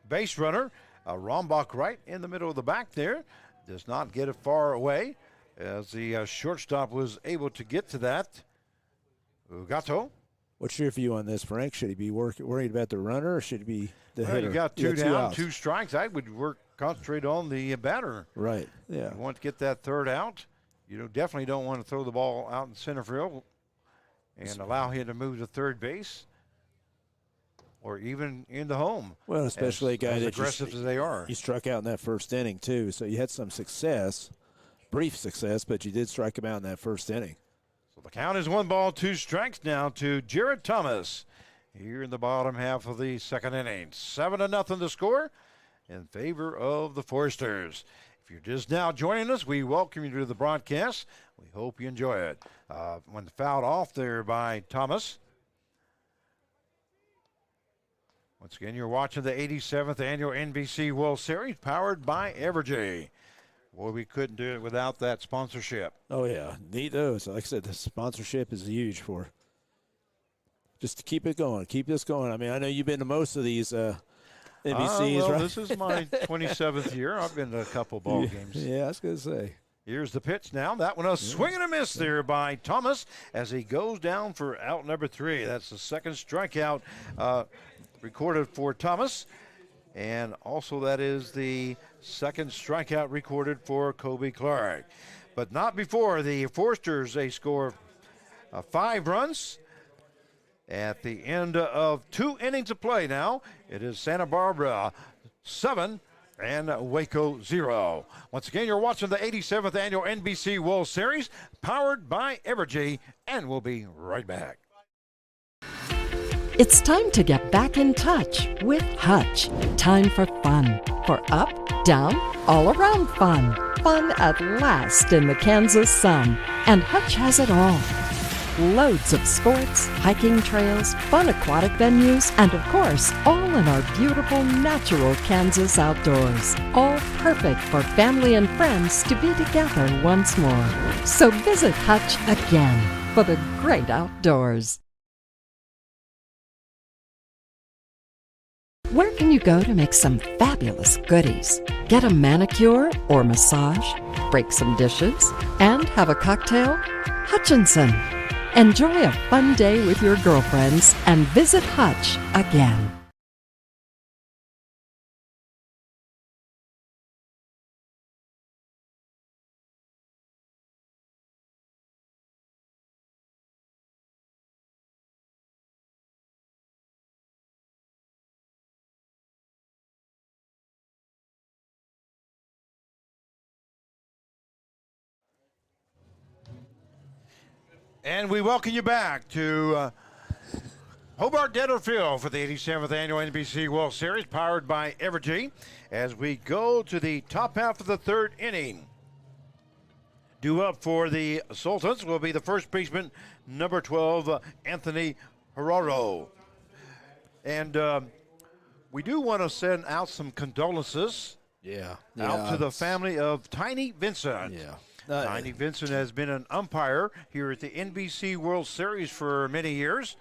base runner. Rombach right in the middle of the back there. Does not get it far away as the shortstop was able to get to that. Ugato. What's your view on this, Frank? Should he be worried about the runner or should he be the hitter? You got 2 down, outs. 2 strikes. I would concentrate on the batter. Right, yeah. You want to get that third out. You definitely don't want to throw the ball out in center field and allow him to move to third base or even into home. Well, especially a guy as that's aggressive as they are. You struck out in that first inning, too, so you had some success, brief success, but you did strike him out in that first inning. So the count is 1 ball, 2 strikes now to Jared Thomas here in the bottom half of the second inning. 7-0 to score in favor of the Foresters. If you're just now joining us, we welcome you to the broadcast. We hope you enjoy it. When fouled off there by Thomas. Once again, you're watching the 87th Annual NBC World Series powered by Evergy. Boy, we couldn't do it without that sponsorship. Oh, yeah. Need those. Like I said, the sponsorship is huge for just to keep it going. Keep this going. I mean, I know you've been to most of these NBCs, right? This is my 27th year. I've been to a couple ball games. Yeah, I was going to say. Here's the pitch now. That one a swing and a miss there by Thomas as he goes down for out number 3. That's the second strikeout recorded for Thomas. And also that is the second strikeout recorded for Kobe Clark. But not before the Foresters. They score 5 runs at the end of 2 innings of play now. It is Santa Barbara 7 and Waco 0. Once again, you're watching the 87th Annual NBC World Series powered by Evergy, and we'll be right back. It's time to get back in touch with Hutch. Time for fun. For up, down, all around fun. Fun at last in the Kansas sun. And Hutch has it all. Loads of sports, hiking trails, fun aquatic venues, and of course, all in our beautiful natural Kansas outdoors. All perfect for family and friends to be together once more. So visit Hutch again for the great outdoors. Where can you go to make some fabulous goodies? Get a manicure or massage, break some dishes, and have a cocktail? Hutchinson. Enjoy a fun day with your girlfriends and visit Hutch again. And we welcome you back to Hobart Deader Field for the 87th Annual NBC World Series powered by Evergy as we go to the top half of the third inning. Due up for the Sultanes will be the first baseman, number 12, Anthony Gerardo. And we do want to send out some condolences out to the family of Tiny Vincent. Yeah. Tiny Vincent has been an umpire here at the NBC World Series for many years,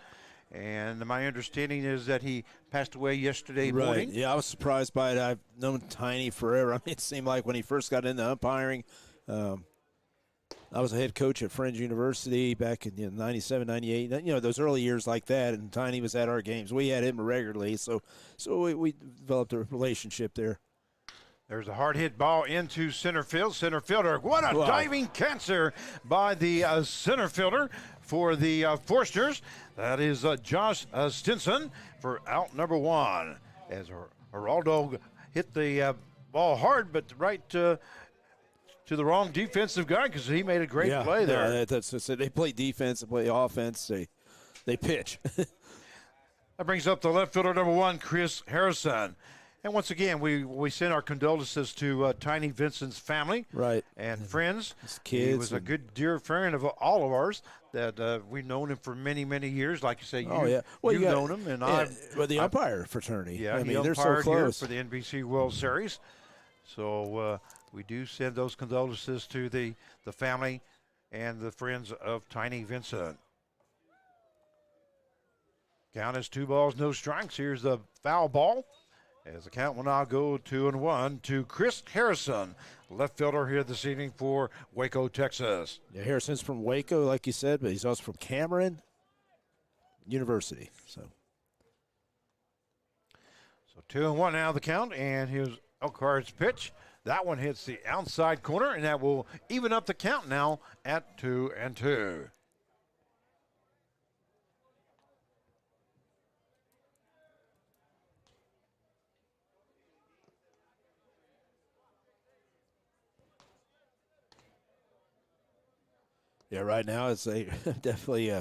and my understanding is that he passed away yesterday morning. Yeah, I was surprised by it. I've known Tiny forever. I mean, it seemed like when he first got into umpiring, I was a head coach at Friends University back in 97, 98. You know, those early years like that, and Tiny was at our games. We had him regularly, so we developed a relationship there. There's a hard hit ball into center field. Center fielder, what a diving cancer by the center fielder for the Foresters. That is Josh Stinson for out number 1. As Geraldo hit the ball hard, but right to the wrong defensive guy because he made a great play there. Yeah, that's they play defense, they play offense, they pitch. That brings up the left fielder number 1, Chris Harrison. And once again, we send our condolences to Tiny Vincent's family and friends. His kids. He was a good, dear friend of all of ours that we've known him for many, many years. Like you say, you've known him. And well, the umpire fraternity. Yeah, I mean, he they're so close. here for the NBC World Series. So we do send those condolences to the family and the Friends of Tiny Vincent. Count is 2 balls, no strikes. Here's the foul ball. As the count will now go 2-1 to Chris Harrison, left fielder here this evening for Waco, Texas. Yeah, Harrison's from Waco, like you said, but he's also from Cameron University. So 2-1 now the count, and here's Elkhardt's pitch. That one hits the outside corner, and that will even up the count now at 2-2. yeah, right now it's definitely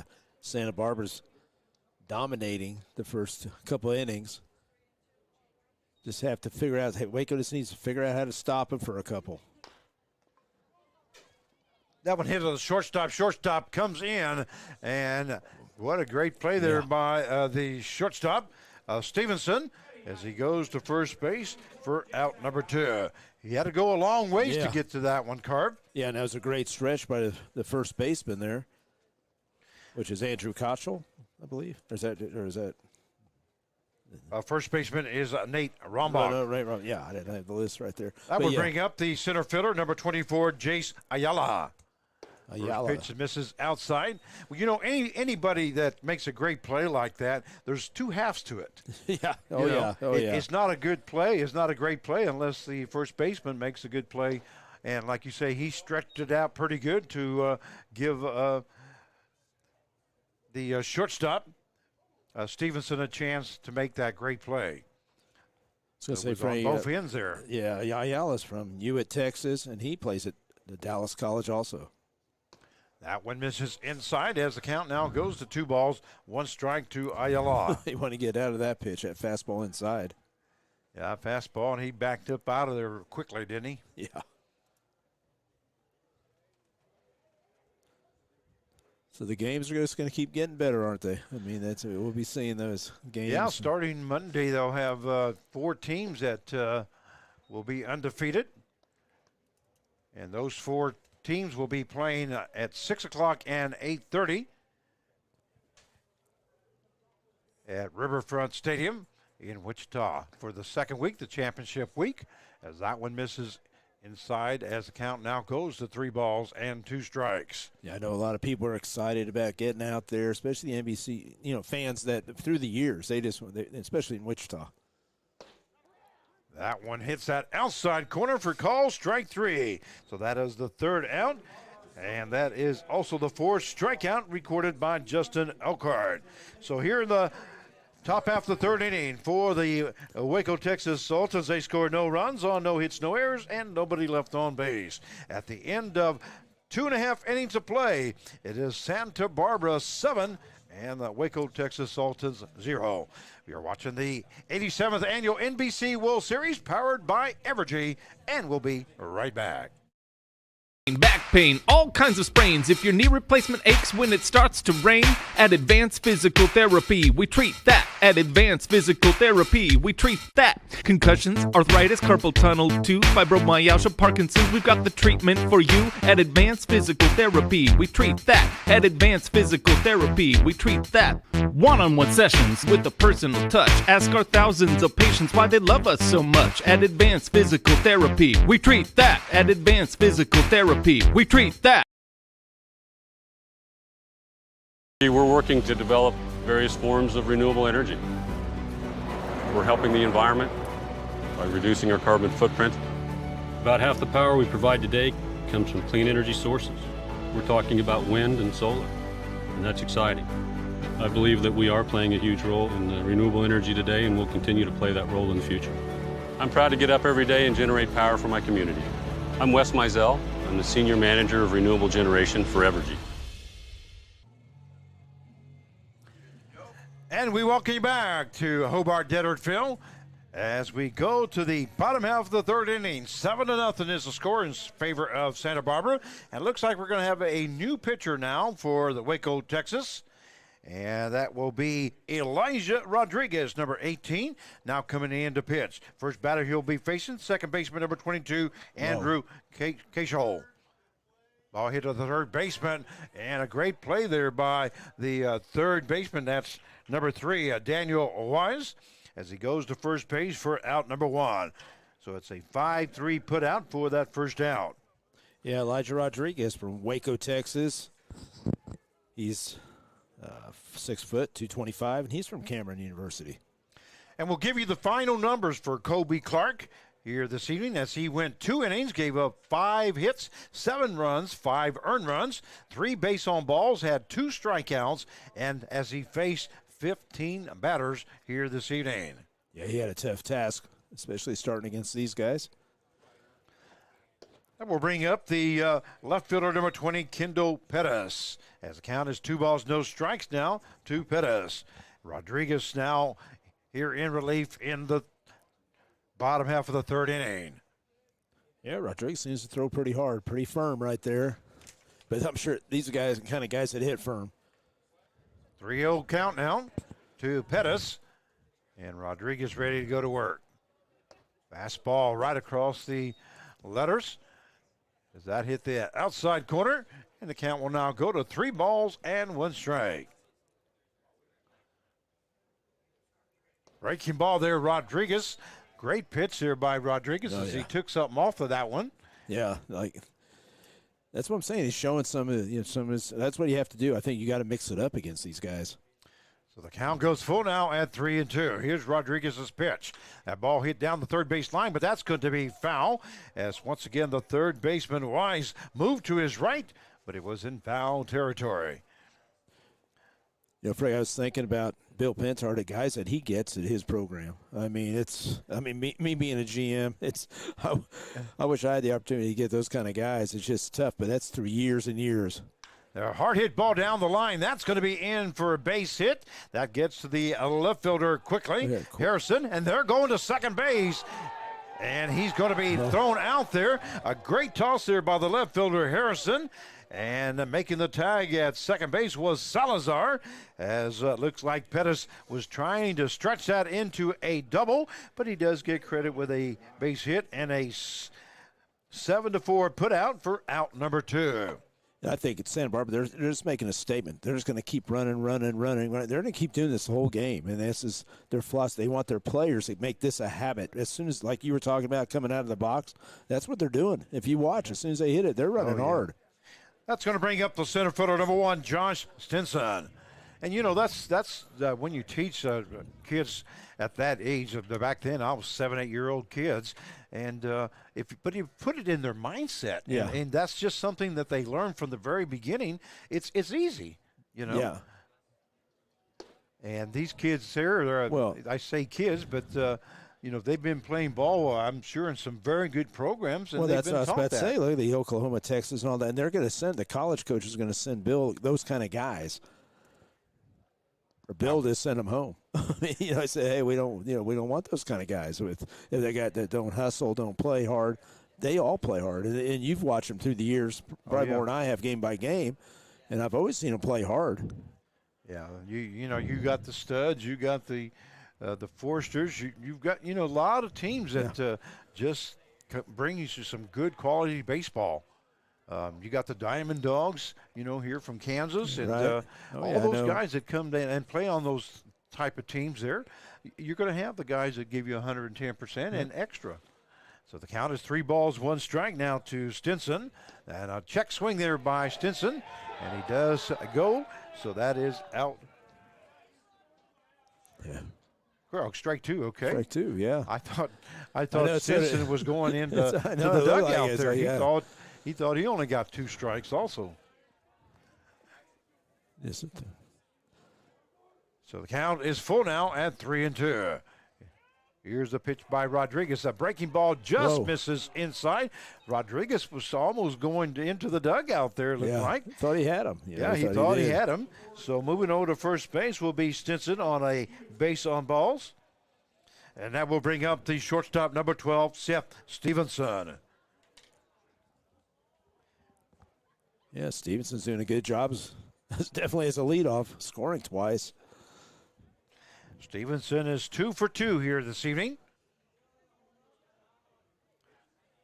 Santa Barbara's dominating the first couple innings. Just have to figure out, hey, Waco just needs to figure out how to stop him for a couple. That one hit on the shortstop. Shortstop comes in, and what a great play there by the shortstop, Stevenson, as he goes to first base for out number 2. He had to go a long ways to get to that one, Carb. Yeah, and that was a great stretch by the first baseman there, which is Andrew Kochel, I believe. Or is that? First baseman is Nate Rombach. No, right. Yeah, I didn't have the list right there. That would bring up the center fielder, number 24, Jace Ayala. Ayala. First pitch misses outside. Well, you know, anybody that makes a great play like that, there's 2 halves to it. Yeah. It's not a good play. It's not a great play unless the first baseman makes a good play. And like you say, he stretched it out pretty good to give the shortstop, Stevenson, a chance to make that great play. So it was on both ends there. Yeah, Ayala's from Hewitt, Texas, and he plays at the Dallas College also. That one misses inside as the count now goes to 2 balls, 1 strike to Ayala. They want to get out of that pitch, that fastball inside. Yeah, fastball, and he backed up out of there quickly, didn't he? Yeah. So the games are just going to keep getting better, aren't they? I mean, we'll be seeing those games. Yeah, starting Monday, they'll have 4 teams that will be undefeated. And those 4 teams will be playing at 6 o'clock and 8:30 at Riverfront Stadium in Wichita for the second week, the championship week, as that one misses inside as the count now goes to 3 balls and 2 strikes. Yeah, I know a lot of people are excited about getting out there, especially the NBC, fans that through the years, especially in Wichita. That one hits that outside corner for call, strike 3. So that is the 3rd out, and that is also the 4th strikeout recorded by Justin Elkhart. So here in the top half of the 3rd inning for the Waco, Texas Sultans, they scored no runs on no hits, no errors, and nobody left on base. At the end of 2.5 innings of play, it is Santa Barbara 7 and the Waco, Texas Sultans 0. We are watching the 87th annual NBC World Series powered by Evergy, and we'll be right back. Back pain, all kinds of sprains. If your knee replacement aches when it starts to rain, at Advanced Physical Therapy, we treat that. At Advanced Physical Therapy, we treat that. Concussions, arthritis, carpal tunnel, tooth, fibromyalgia, Parkinson's, we've got the treatment for you. At Advanced Physical Therapy, we treat that. At Advanced Physical Therapy, we treat that. One-on-one sessions with a personal touch. Ask our thousands of patients why they love us so much. At Advanced Physical Therapy, we treat that. At Advanced Physical Therapy, we treat that. We're working to develop various forms of renewable energy. We're helping the environment by reducing our carbon footprint. About half the power we provide today comes from clean energy sources. We're talking about wind and solar, and that's exciting. I believe that we are playing a huge role in renewable energy today, and we'll continue to play that role in the future. I'm proud to get up every day and generate power for my community. I'm Wes Mizell. I'm the Senior Manager of Renewable Generation for Evergy. And we welcome you back to Hobart Deadert as we go to the bottom half of the 3rd inning. 7-0 is the score in favor of Santa Barbara. And it looks like we're going to have a new pitcher now for the Waco, Texas. And that will be Elijah Rodriguez, number 18, now coming in to pitch. First batter he'll be facing, second baseman number 22, Andrew Cashel. Ball hit to the third baseman, and a great play there by the third baseman. That's number 3, Daniel Wise, as he goes to first base for out number 1. So it's a 5-3 put out for that first out. Yeah, Elijah Rodriguez from Waco, Texas. He's 6 foot, 225, and he's from Cameron University. And we'll give you the final numbers for Kobe Clark here this evening, as he went 2 innings, gave up 5 hits, 7 runs, 5 earned runs, 3 base on balls, had 2 strikeouts, and as he faced 15 batters here this evening. Yeah, he had a tough task, especially starting against these guys. And we'll bring up the left fielder, number 20, Kendall Pettis, as the count is 2 balls, no strikes now to Pettis. Rodriguez now here in relief in the bottom half of the third inning. Yeah, Rodriguez seems to throw pretty hard, pretty firm right there. But I'm sure these are guys, kind of guys that hit firm. 3-0 count now to Pettis, and Rodriguez ready to go to work. Fastball right across the letters. Does that hit the outside corner? And the count will now go to 3 balls and 1 strike. Breaking ball there, Rodriguez. Great pitch there by Rodriguez as he took something off of that one. Yeah, like that's what I'm saying. He's showing some of his. That's what you have to do. I think you got to mix it up against these guys. So the count goes full now at 3-2. Here's Rodriguez's pitch. That ball hit down the third base line, but that's going to be foul, as once again the third baseman Wise moved to his right, but it was in foul territory. You know, Frank, I was thinking about Bill Pentard, the guys that he gets at his program. I mean, me being a GM, I wish I had the opportunity to get those kind of guys. It's just tough, but that's through years and years. A hard hit ball down the line. That's going to be in for a base hit. That gets to the left fielder quickly. Yeah, cool. Harrison, and they're going to second base. And he's going to be thrown out there. A great toss there by the left fielder, Harrison. And making the tag at second base was Salazar, as looks like Pettis was trying to stretch that into a double, but he does get credit with a base hit and a 7-4 put out for out number 2. I think it's Santa Barbara. They're just making a statement. They're just going to keep running. They're going to keep doing this the whole game, and this is their philosophy. They want their players to make this a habit. As soon as, like you were talking about, coming out of the box, that's what they're doing. If you watch, as soon as they hit it, they're running hard. That's going to bring up the center fielder, number 1, Josh Stinson. And, you know, that's when you teach kids at that age. Back then, I was 7-8-year-old kids. And but you put it in their mindset. Yeah. And that's just something that they learn from the very beginning. It's easy, you know. Yeah. And these kids here, I say kids, but you know, they've been playing ball, I'm sure, in some very good programs. And that's been what I was taught about to that. say. Look at the Oklahoma, Texas, and all that. And they're going to send, the college coach is going to send Bill those kind of guys. Or Bill just send them home. You know, I say, hey, we don't want those kind of guys. If they got that don't hustle, don't play hard, they all play hard. And you've watched them through the years, probably more than I have, game by game. And I've always seen them play hard. Yeah, you know, you got the studs, you got the Forsters, you've got, you know, a lot of teams that just bring you to some good quality baseball. You got the Diamond Dogs, you know, here from Kansas, and Right. all those guys that come down and play on those type of teams there. You're going to have the guys that give you 110% and extra. So the count is 3 balls, 1 strike now to Stinson. And a check swing there by Stinson, and he does go. So that is out. Yeah. Well, strike 2, okay. Strike 2, yeah. I thought Stinson was going into the it looked like dugout it, there. yeah. He thought he only got 2 strikes also. Yes, it So the count is full now at 3-2. Here's the pitch by Rodriguez. A breaking ball just misses inside. Rodriguez was almost going into the dugout there, it looked like. Thought he had him. Yeah, he thought he had him. So moving over to first base will be Stinson on a base on balls. And that will bring up the shortstop, number 12, Seth Stevenson. Yeah, Stevenson's doing a good job. Definitely as a leadoff, scoring twice. Stevenson is 2 for 2 here this evening,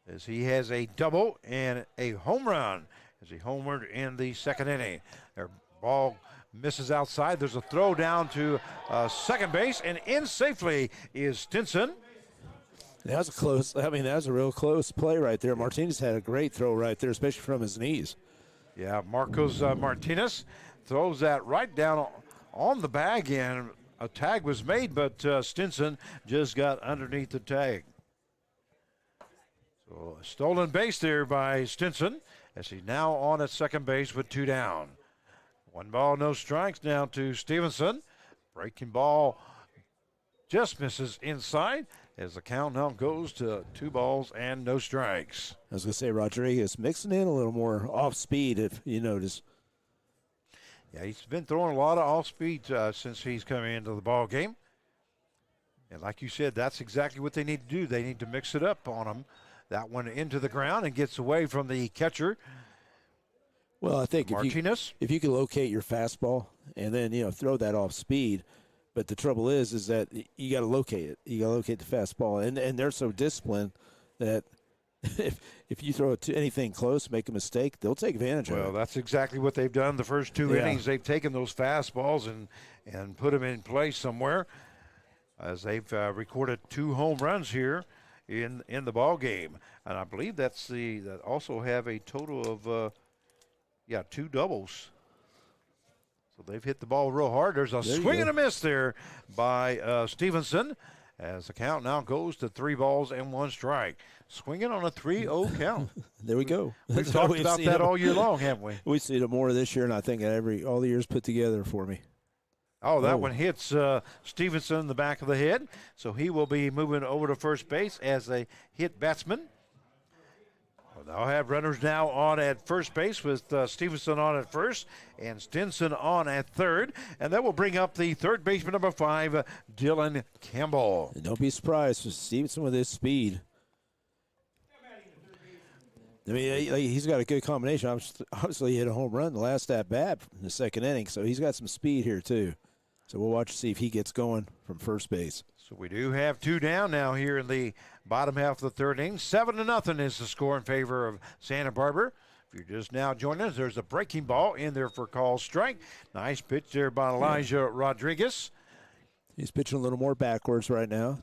as he has a double and a home run as he homered in the second inning. Their ball misses outside. There's a throw down to second base, and in safely is Stinson. That was a close. I mean, that was a real close play right there. Martinez had a great throw right there, especially from his knees. Yeah, Marcos Martinez throws that right down on the bag, and a tag was made, but Stinson just got underneath the tag. So a stolen base there by Stinson, as he's now on at second base with 2 down. 1 ball, no strikes now to Stevenson. Breaking ball just misses inside, as the count now goes to 2 balls and no strikes. I was going to say, Rodriguez mixing in a little more off speed, if you notice. Yeah, he's been throwing a lot of off speed since he's come into the ball game. And like you said, that's exactly what they need to do. They need to mix it up on him. That one into the ground and gets away from the catcher. Well, I think Martinez. if you can locate your fastball and then throw that off speed, but the trouble is that you got to locate it. You got to locate the fastball, and they're so disciplined that if you throw it to anything close, make a mistake, they'll take advantage of it. Well, that's exactly what they've done the first 2 innings. They've taken those fastballs and put them in place somewhere, as they've recorded 2 home runs here in the ball game, and I believe that also have a total of 2 doubles. So they've hit the ball real hard. There's a swing and a miss there by Stevenson, as the count now goes to 3 balls and 1 strike. Swinging on a 3-0 count. There we go. We've talked about that all year long, haven't we? We've seen it more this year, and I think all the years put together for me. Oh, that one hits Stevenson in the back of the head, so he will be moving over to first base as a hit batsman. They'll have runners now on at first base with Stevenson on at first and Stinson on at third. And that will bring up the third baseman, number 5, Dylan Campbell. And don't be surprised with Stevenson with his speed. I mean, he's got a good combination. Obviously, he hit a home run the last at-bat in the second inning, so he's got some speed here too. So we'll watch to see if he gets going from first base. So we do have 2 down now here in the bottom half of the third inning. 7-0 is the score in favor of Santa Barbara. If you're just now joining us, there's a breaking ball in there for call strike. Nice pitch there by Elijah Rodriguez. He's pitching a little more backwards right now.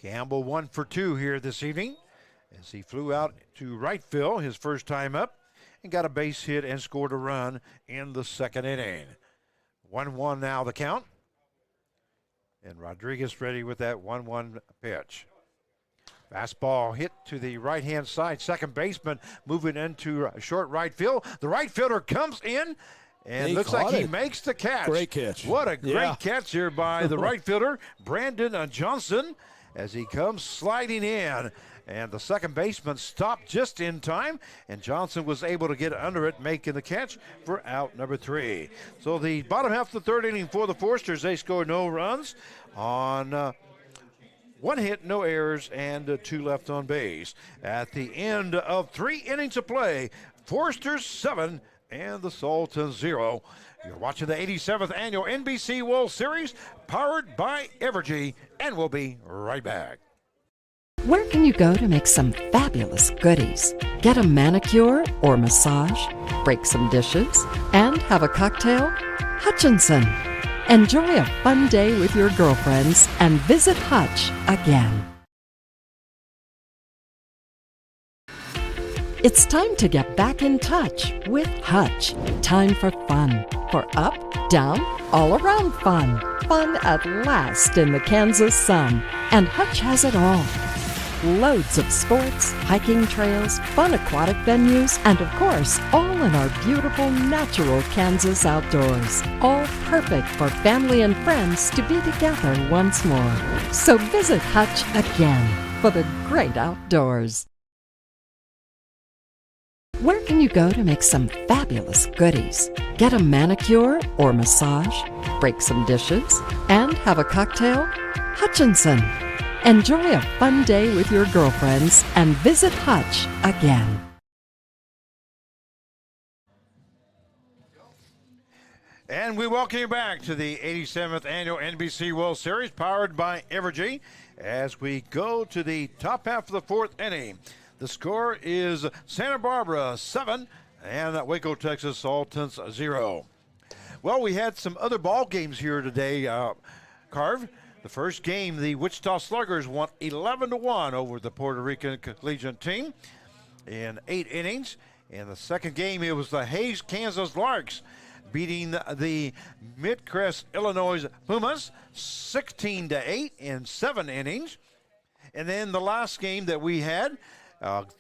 Campbell 1 for 2 here this evening, as he flew out to right field his first time up and got a base hit and scored a run in the second inning. 1-1 now the count. And Rodriguez ready with that 1-1 pitch. Fastball hit to the right-hand side. Second baseman moving into short right field. The right fielder comes in and looks like he makes the catch. Great catch. What a great catch here by the right fielder, Brandon Johnson, as he comes sliding in. And the second baseman stopped just in time, and Johnson was able to get under it, making the catch for out number 3. So the bottom half of the third inning for the Foresters, they scored no runs on 1 hit, no errors, and 2 left on base. At the end of 3 innings of play, Foresters 7 and the Sultanes 0. You're watching the 87th Annual NBC World Series, powered by Evergy, and we'll be right back. Where can you go to make some fabulous goodies? Get a manicure or massage, break some dishes, and have a cocktail? Hutchinson. Enjoy a fun day with your girlfriends and visit Hutch again. It's time to get back in touch with Hutch. Time for fun. For up, down, all around fun. Fun at last in the Kansas sun. And Hutch has it all. Loads of sports, hiking trails, fun aquatic venues, and of course, all in our beautiful natural Kansas outdoors. All perfect for family and friends to be together once more. So visit Hutch again for the great outdoors. Where can you go to make some fabulous goodies? Get a manicure or massage, break some dishes, and have a cocktail? Hutchinson. Enjoy a fun day with your girlfriends and visit Hutch again. And we welcome you back to the 87th Annual NBC World Series, powered by Evergy, as we go to the top half of the fourth inning. The score is Santa Barbara 7 and Waco, Texas, Sultanes 0. Well, we had some other ball games here today, Carv. The first game, the Wichita Sluggers won 11-1 over the Puerto Rican Collegiate team in 8 innings. In the second game, it was the Hayes, Kansas Larks beating the Midcrest, Illinois Pumas 16-8 in 7 innings. And then the last game that we had,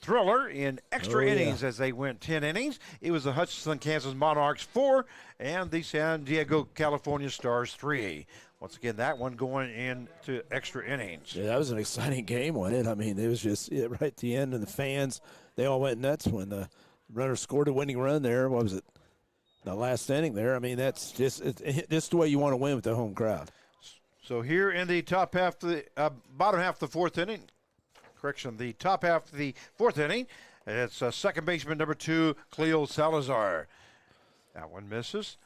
thriller in extra innings as they went 10 innings. It was the Hutchinson, Kansas Monarchs 4 and the San Diego, California Stars 3. Once again, that one going into extra innings. Yeah, that was an exciting game, wasn't it? I mean, it was just right at the end, and the fans, they all went nuts when the runner scored a winning run there. What was it? The last inning there. I mean, that's just the way you want to win with the home crowd. So here in the top half, of the bottom half of the fourth inning, the top half of the fourth inning, it's second baseman number 2, Cleo Salazar. That one misses.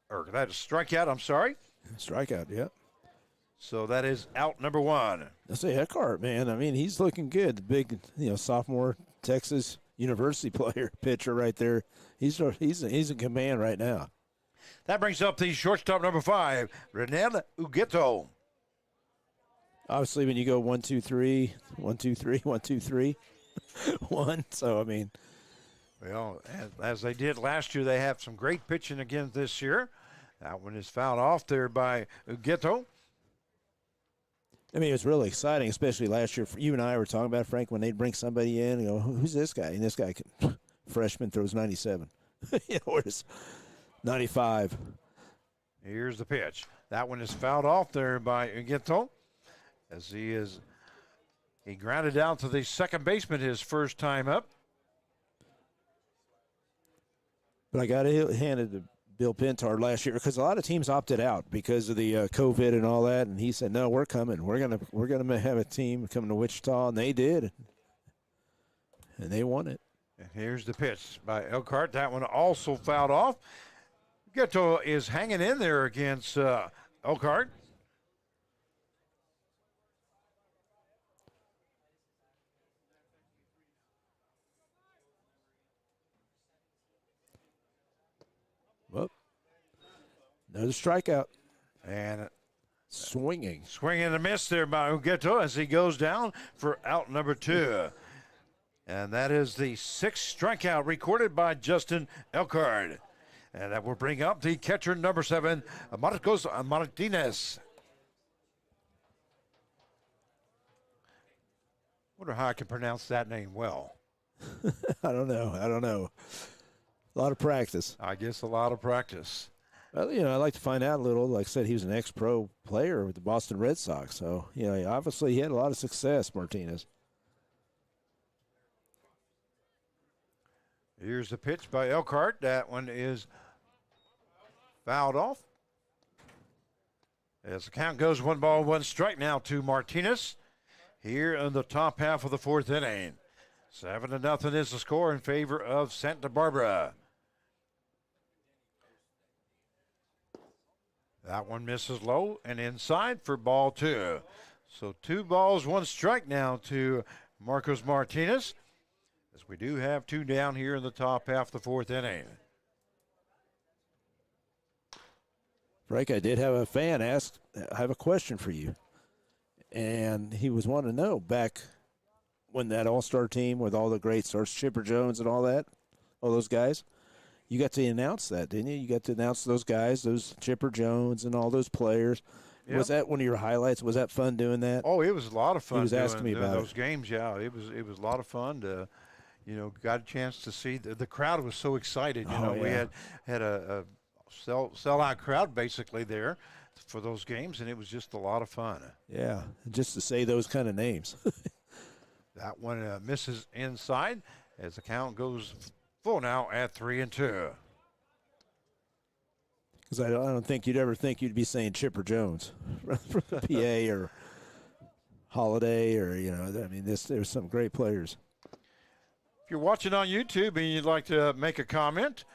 Or that is strikeout, I'm sorry. Strikeout, yeah. So that is out number 1. I say Eckhart, man. I mean, he's looking good. The big, sophomore Texas University player, pitcher right there. He's in command right now. That brings up the shortstop number 5, Renel Ugueto. Obviously, when you go 1, 2, 3, 1, 2, 3, 1, 2, 3, 1. So I mean, well, as they did last year, they have some great pitching again this year. That one is fouled off there by Ugueto. I mean, it was really exciting, especially last year. You and I were talking about, Frank, when they'd bring somebody in and go, who's this guy? And this guy, freshman, throws 97. Where's 95? Here's the pitch. That one is fouled off there by Ugueto, as he grounded down to the second baseman his first time up. But I got to hand it to Bill Pintard last year, because a lot of teams opted out because of the COVID and all that, and he said, "No, we're coming. We're gonna have a team coming to Wichita," and they did, and they won it. And here's the pitch by Elkhart. That one also fouled off. Ghetto is hanging in there against Elkhart. Well, another strikeout. And swinging and a miss there by Ugueto as he goes down for out number 2. And that is the 6th strikeout recorded by Justin Elkhart. And that will bring up the catcher number 7, Marcos Martinez. Wonder how I can pronounce that name well. I don't know. A lot of practice. I guess a lot of practice. Well, I'd like to find out a little. Like I said, he was an ex-pro player with the Boston Red Sox. So, obviously he had a lot of success, Martinez. Here's the pitch by Elkhart. That one is fouled off. As the count goes 1-1 now to Martinez here in the top half of the fourth inning. 7-0 is the score in favor of Santa Barbara. That one misses low and inside for ball 2. So 2 balls, 1 strike now to Marcos Martinez, as we do have 2 down here in the top half of the fourth inning. Frank, I did have a fan ask, I have a question for you. And he was wanting to know, back when that all-star team with all the great stars, Chipper Jones and all those guys, you got to announce that, didn't you? You got to announce those guys, those Chipper Jones and all those players. Yep. Was that one of your highlights? Was that fun doing that? Oh, it was a lot of fun. He was asking me about those games. Yeah, it was a lot of fun to, got a chance to see. The crowd was so excited. We had a sell-out crowd basically there for those games, and it was just a lot of fun. Yeah, just to say those kind of names. That one misses inside as the count goes full now at 3-2. Because I don't think you'd ever think you'd be saying Chipper Jones from the PA or Holiday or, there's some great players. If you're watching on YouTube and you'd like to make a comment,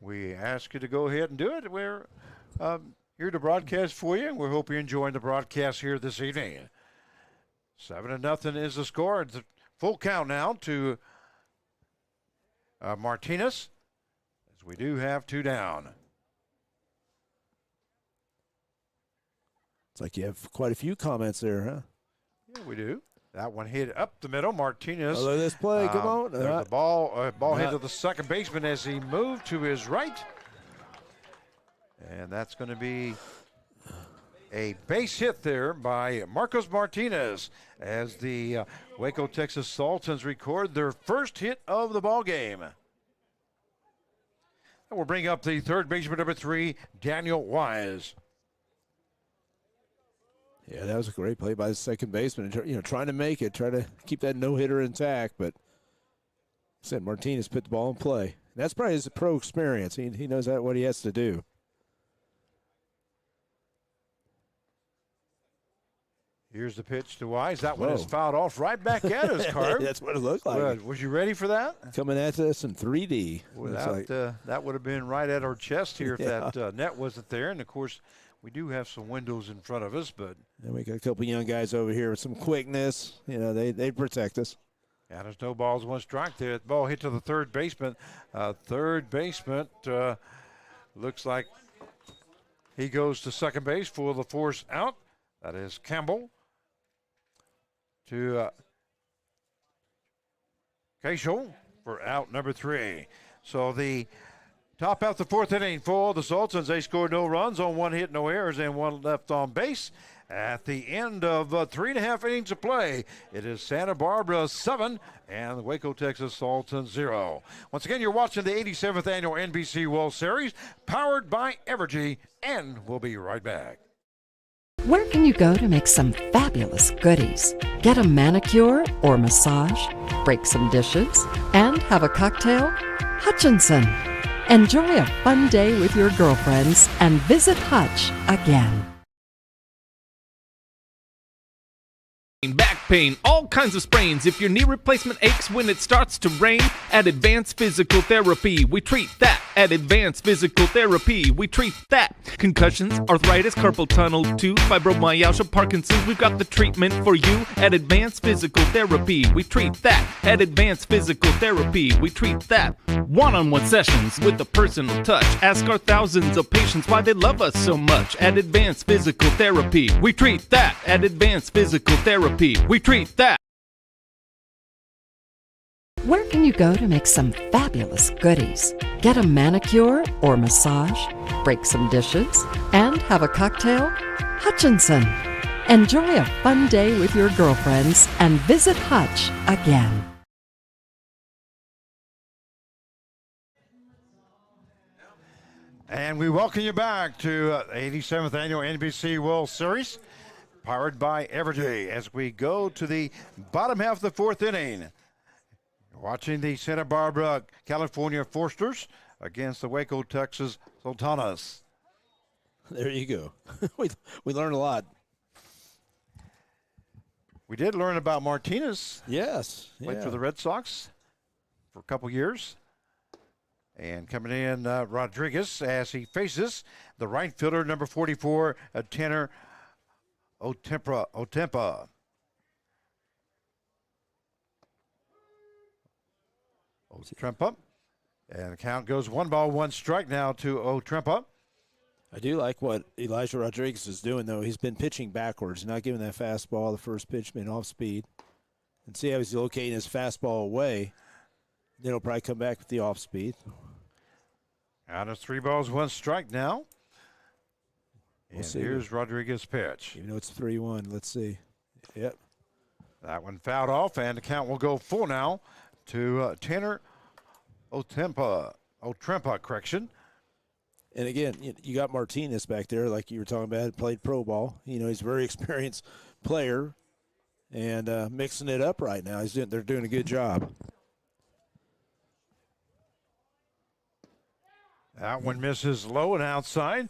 we ask you to go ahead and do it. We're here to broadcast for you, and we hope you're enjoying the broadcast here this evening. 7-0 is the score. It's a full count now to Martinez, as we do have 2 down. It's like you have quite a few comments there, huh? Yeah, we do. That one hit up the middle. Martinez. Oh, look at this play. Come on. The ball hit to the second baseman as he moved to his right. And that's going to be a base hit there by Marcos Martinez as the Waco, Texas Sultanes record their first hit of the ball game. And we'll bring up the third baseman, number 3, Daniel Wise. Yeah, that was a great play by the second baseman. Trying to make it, try to keep that no-hitter intact. But said Martinez put the ball in play. That's probably his pro experience. He knows what he has to do. Here's the pitch to Wise. That one is fouled off right back at us, Carb. That's what it looked like. Well, was you ready for that? Coming at us in 3D. That would have been right at our chest here if that net wasn't there. And, of course, we do have some windows in front of us, but and we got a couple young guys over here with some quickness. They protect us. Yeah, there's no balls, 1 strike there. The ball hit to the third baseman. Third baseman looks like he goes to second base for the force out. That is Campbell to Keishel for out number 3. So the top out the 4th inning for the Sultans. They scored no runs on 1 hit, no errors, and 1 left on base. At the end of 3.5 innings of play, it is Santa Barbara 7 and the Waco, Texas Sultans 0. Once again, you're watching the 87th Annual NBC World Series, powered by Evergy, and we'll be right back. Where can you go to make some fabulous goodies? Get a manicure or massage, break some dishes, and have a cocktail? Hutchinson. Enjoy a fun day with your girlfriends and visit Hutch again. Back pain, all kinds of sprains. If your knee replacement aches when it starts to rain, at Advanced Physical Therapy, we treat that. At Advanced Physical Therapy, we treat that. Concussions, arthritis, carpal tunnel, tooth, fibromyalgia, Parkinson's, we've got the treatment for you. At Advanced Physical Therapy, we treat that. At Advanced Physical Therapy, we treat that. One-on-one sessions with a personal touch. Ask our thousands of patients why they love us so much. At Advanced Physical Therapy, we treat that. At Advanced Physical Therapy, we treat that. Where can you go to make some fabulous goodies? Get a manicure or massage, break some dishes, and have a cocktail? Hutchinson. Enjoy a fun day with your girlfriends and visit Hutch again. And we welcome you back to the 87th Annual NBC World Series, powered by Evergy, as we go to the bottom half of the 4th inning. Watching the Santa Barbara, California Forsters against the Waco, Texas Sultanes. There you go. we learned a lot. We did learn about Martinez. Yes. Played for the Red Sox for a couple years. And coming in, Rodriguez, as he faces the right fielder, number 44, Tanner Otempa. Otempa. And the count goes 1 ball, 1 strike now to Otempa. I do like what Elijah Rodriguez is doing, though. He's been pitching backwards, not giving that fastball the first pitch, been off speed. And see how he's locating his fastball away. Then he'll probably come back with the off speed. Out of 3 balls, 1 strike now. We'll see. Here's Rodriguez's pitch. Even though it's 3-1, let's see. Yep. That one fouled off, and the count will go full now to Tanner Otempa, correction. And again, you got Martinez back there, like you were talking about, played pro ball. He's a very experienced player, and mixing it up right now. They're doing a good job. That one misses low and outside.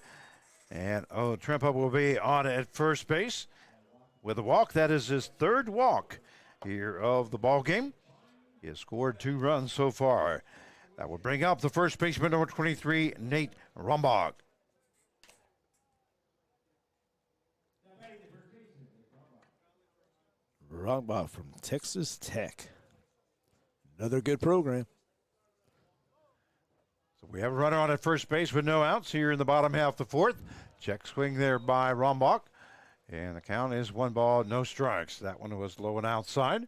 And Otempa will be on at first base with a walk. That is his 3rd walk here of the ball game. He has scored 2 runs so far. That will bring up the first baseman, number 23, Nate Rombach. Rombach from Texas Tech. Another good program. So we have a runner on at first base with no outs here in the bottom half of the fourth. Check swing there by Rombach. And the count is 1 ball, no strikes. That one was low and outside.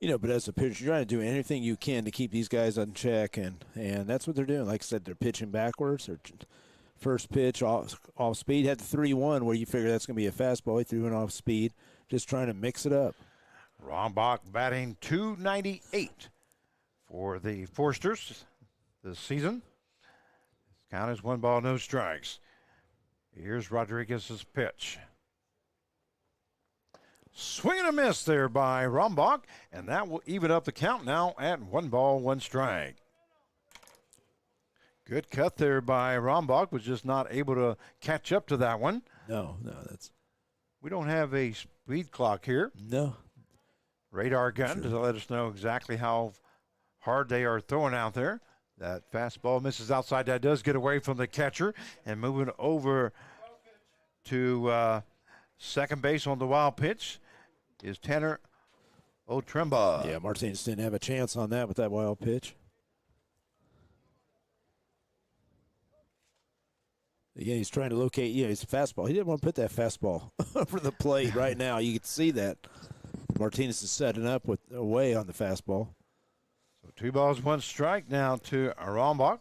You know, but as a pitcher, you're trying to do anything you can to keep these guys on check, and that's what they're doing. Like I said, they're pitching backwards. Their first pitch off speed had the 3-1, where you figure that's going to be a fastball. He threw it off speed, just trying to mix it up. Rombach batting .298 for the Forsters this season. Count is 1 ball, no strikes. Here's Rodriguez's pitch. Swing and a miss there by Rombach, and that will even up the count now at 1 ball, 1 strike. Good cut there by Rombach, was just not able to catch up to that one. No, that's... We don't have a speed clock here. No. Radar gun to let us know exactly how hard they are throwing out there. That fastball misses outside. That does get away from the catcher. And moving over to second base on the wild pitch is Tanner Otremba. Yeah, Martinez didn't have a chance on that with that wild pitch. Again, he's trying to locate, his fastball. He didn't want to put that fastball over the plate right now. You can see that. Martinez is setting up with away on the fastball. So 2 balls, 1 strike now to Rombach.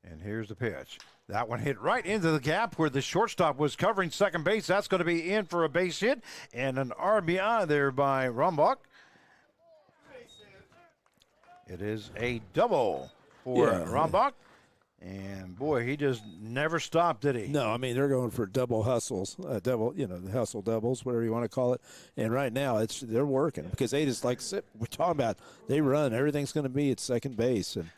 And here's the pitch. That one hit right into the gap where the shortstop was covering second base. That's going to be in for a base hit and an RBI there by Rombach. It is a double for Rombach. And boy, he just never stopped, did he? No, I mean, they're going for double hustles, the hustle doubles, whatever you want to call it. And right now, they're working because they just we're talking about, they run. Everything's going to be at second base, and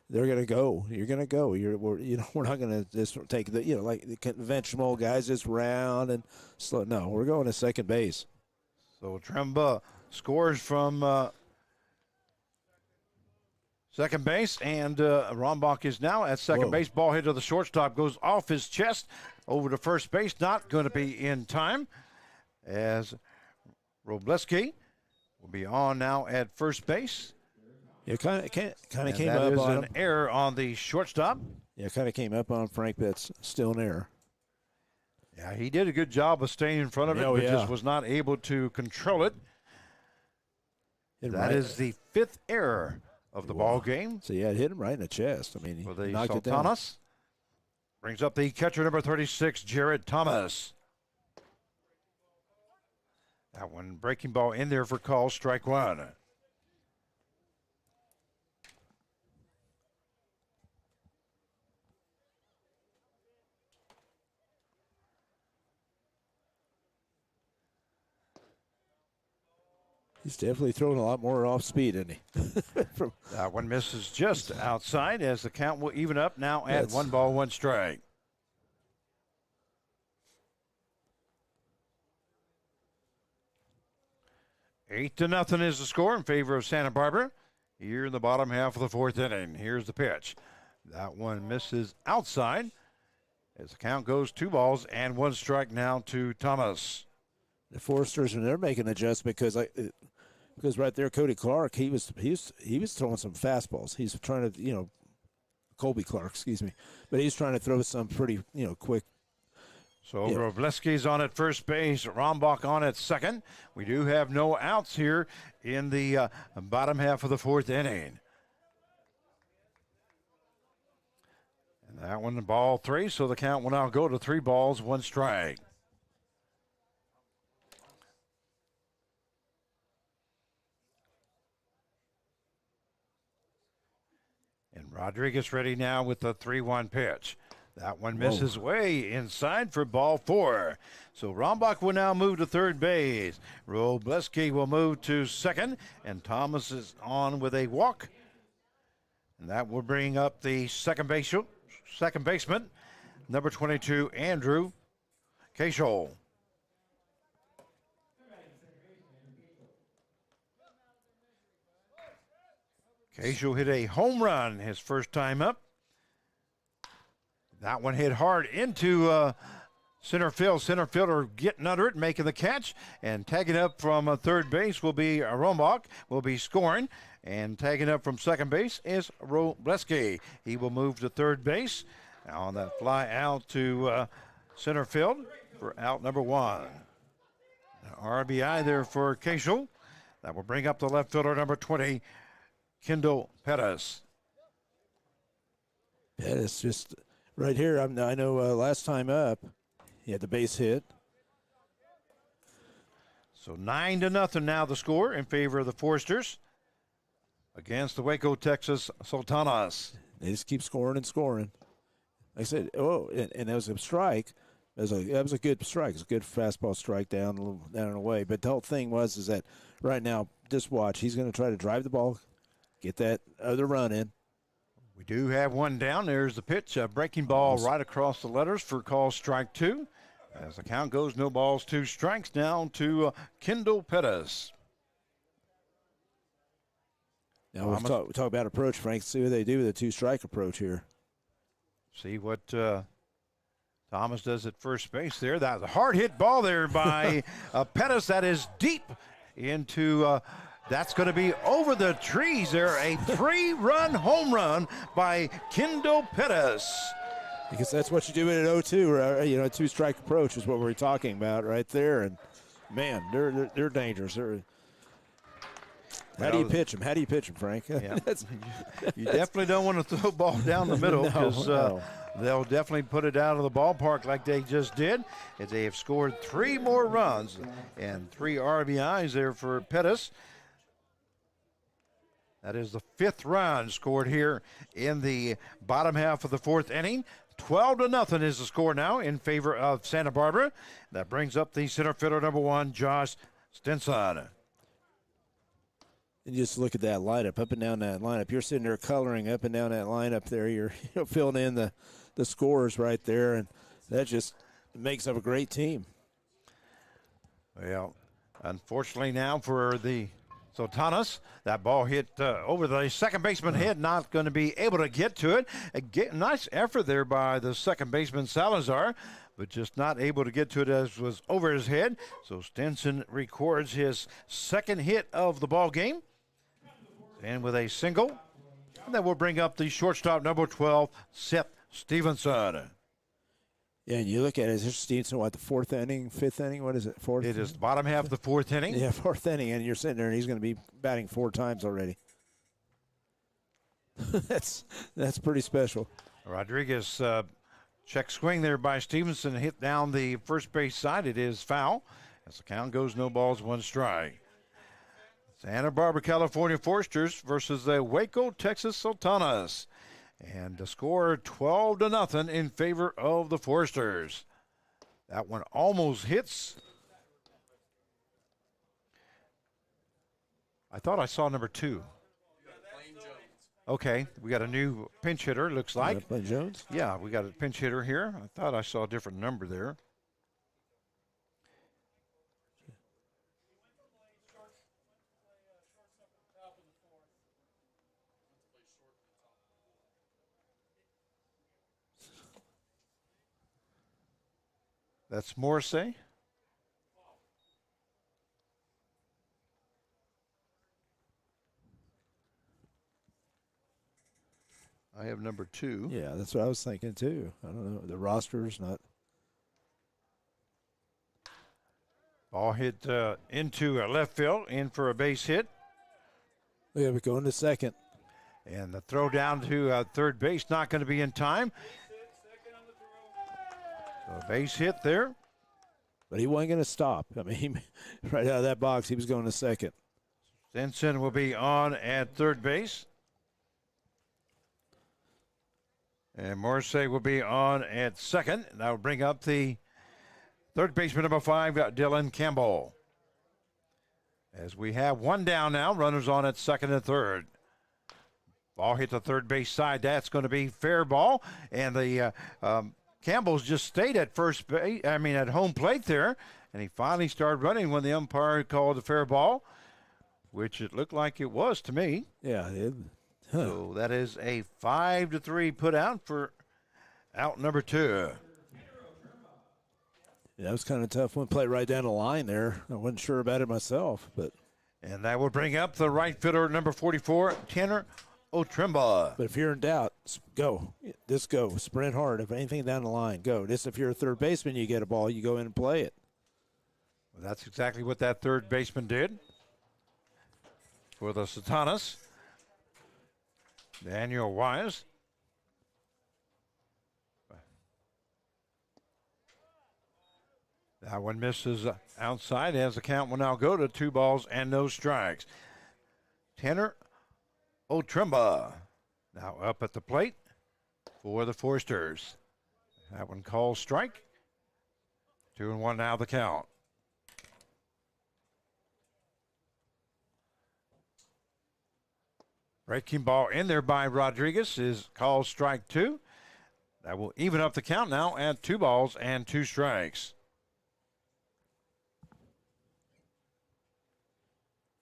they're going to go. You're going to go. We're not going to just take like the conventional guys just round and slow. No, we're going to second base. So Tremba scores from second base, and Rombach is now at second base. Ball hit to the shortstop, goes off his chest over to first base. Not going to be in time, as Robleski will be on now at first base. Yeah, kind of came up that is on an error on the shortstop. Yeah, kind of came up on Frank, but it's still an error. Yeah, he did a good job of staying in front of it, but just was not able to control it. That is the 5th error of the ball game. So it hit him right in the chest. I mean, he for the knocked it down. Sultanes. Brings up the catcher, number 36, Jared Thomas. That one breaking ball in there for call, strike 1. He's definitely throwing a lot more off speed, isn't he? That one misses just outside as the count will even up now at 1 ball, 1 strike. Eight to nothing is the score in favor of Santa Barbara here in the bottom half of the 4th inning. Here's the pitch. That one misses outside as the count goes 2 balls and 1 strike now to Thomas. The Foresters, and they're making an adjustment because right there, Cody Clark, he was throwing some fastballs. He's trying to, Colby Clark, excuse me, but he's trying to throw some pretty, quick. So Robleski's on at first base, Rombach on at second. We do have no outs here in the bottom half of the 4th inning. And that one, ball 3, so the count will now go to 3 balls, 1 strike. And Rodriguez ready now with the 3-1 pitch. That one misses way inside for ball 4. So Rombach will now move to third base. Robleski will move to second, and Thomas is on with a walk. And that will bring up the second baseman, number 22, Andrew Cashel. Casual hit a home run his first time up. That one hit hard into center field. Center fielder getting under it, making the catch, and tagging up from third base will be Rombach, will be scoring, and tagging up from second base is Robleski. He will move to third base on that fly out to center field for out number 1. RBI there for Casual. That will bring up the left fielder, number 20, Kendall Pettis. Pettis just right here. I know last time up, he had the base hit. So 9-0 now the score in favor of the Foresters against the Waco, Texas Sultanes. They just keep scoring and scoring. Like I said, and that was a strike. That was a good strike. It was a good fastball strike down and away. But the whole thing is that right now, just watch. He's going to try to drive the ball, get that other run in. We do have one down. There's the pitch. A breaking ball right across the letters for call strike 2. As the count goes, no balls, 2 strikes down to Kendall Pettis. Now we'll talk about approach, Frank. See what they do with a 2-strike approach here. See what Thomas does at first base there. That was a hard hit ball there by Pettis. That is deep into, that's going to be over the trees there. A 3-run home run by Kendall Pettis. Because that's what you do in an 0-2, or a 2-strike approach is what we're talking about right there. And man, they're dangerous. How do you pitch them? How do you pitch them, Frank? Yeah. You definitely don't want to throw a ball down the middle because they'll definitely put it out of the ballpark like they just did, as they have scored 3 more runs and 3 RBIs there for Pettis. That is the 5th run scored here in the bottom half of the 4th inning. 12-0 is the score now in favor of Santa Barbara. That brings up the center fielder, number 1, Josh Stinson. And just look at that lineup, up and down that lineup. You're sitting there coloring up and down that lineup there. You're filling in the scores right there, and that just makes up a great team. Well, unfortunately now for the Sultanes, that ball hit over the second baseman head, not going to be able to get to it. A nice effort there by the second baseman Salazar, but just not able to get to it as was over his head. So Stinson records his 2nd hit of the ball game, and with a single. And that will bring up the shortstop, number 12, Seth Stevenson. Yeah, and you look at it, is Stevenson, the 4th inning, 5th inning? What is it, 4th? It is the bottom half of the 4th inning. Yeah, 4th inning, and you're sitting there, and he's going to be batting 4 times already. That's pretty special. Rodriguez check swing there by Stevenson, hit down the first base side. It is foul. As the count goes, no balls, 1 strike. Santa Barbara, California Foresters versus the Waco, Texas Sultanes. And the score 12-0 in favor of the Foresters. That one almost hits. I thought I saw number 2. Okay, we got a new pinch hitter, looks like. Plain Jones? Yeah, we got a pinch hitter here. I thought I saw a different number there. That's Morrissey. I have number 2. Yeah, that's what I was thinking too. I don't know. The roster's not. Ball hit into left field, in for a base hit. Yeah, we're going to second. And the throw down to third base, not going to be in time. So base hit there. But he wasn't going to stop. I mean, right out of that box, he was going to second. Stinson will be on at third base. And Morrissey will be on at second. That will bring up the third baseman, number 5, Dylan Campbell. As we have one down now, runners on at second and third. Ball hit the third base side. That's going to be fair ball. And the Campbell's just stayed at first base, at home plate there. And he finally started running when the umpire called the fair ball, which it looked like it was to me. Yeah, So that is a 5-3 put out for out number 2. Yeah, that was kind of a tough one. Played right down the line there. I wasn't sure about it myself, but. And that will bring up the right fielder, number 44, Tanner Otrimba. But if you're in doubt, go. Just go. Sprint hard. If anything down the line, go. Just if you're a third baseman, you get a ball, you go in and play it. Well, that's exactly what that third baseman did for the Sultanes. Daniel Wise. That one misses outside as the count will now go to 2 balls and no strikes. Tanner Otrimba now up at the plate for the Forsters. That one calls strike. 2-1 now the count. Breaking ball in there by Rodriguez is called strike 2. That will even up the count now at 2 balls and 2 strikes.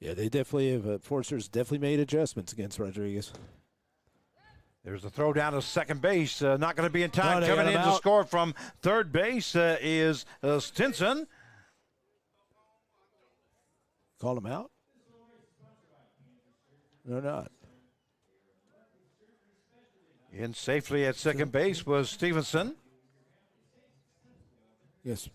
Yeah, they definitely have. Forsters definitely made adjustments against Rodriguez. There's a throw down to second base. Not going to be in time. No, Coming in to score from third base is Stinson. Called him out? No, not. In safely at second base was Stevenson. Yes.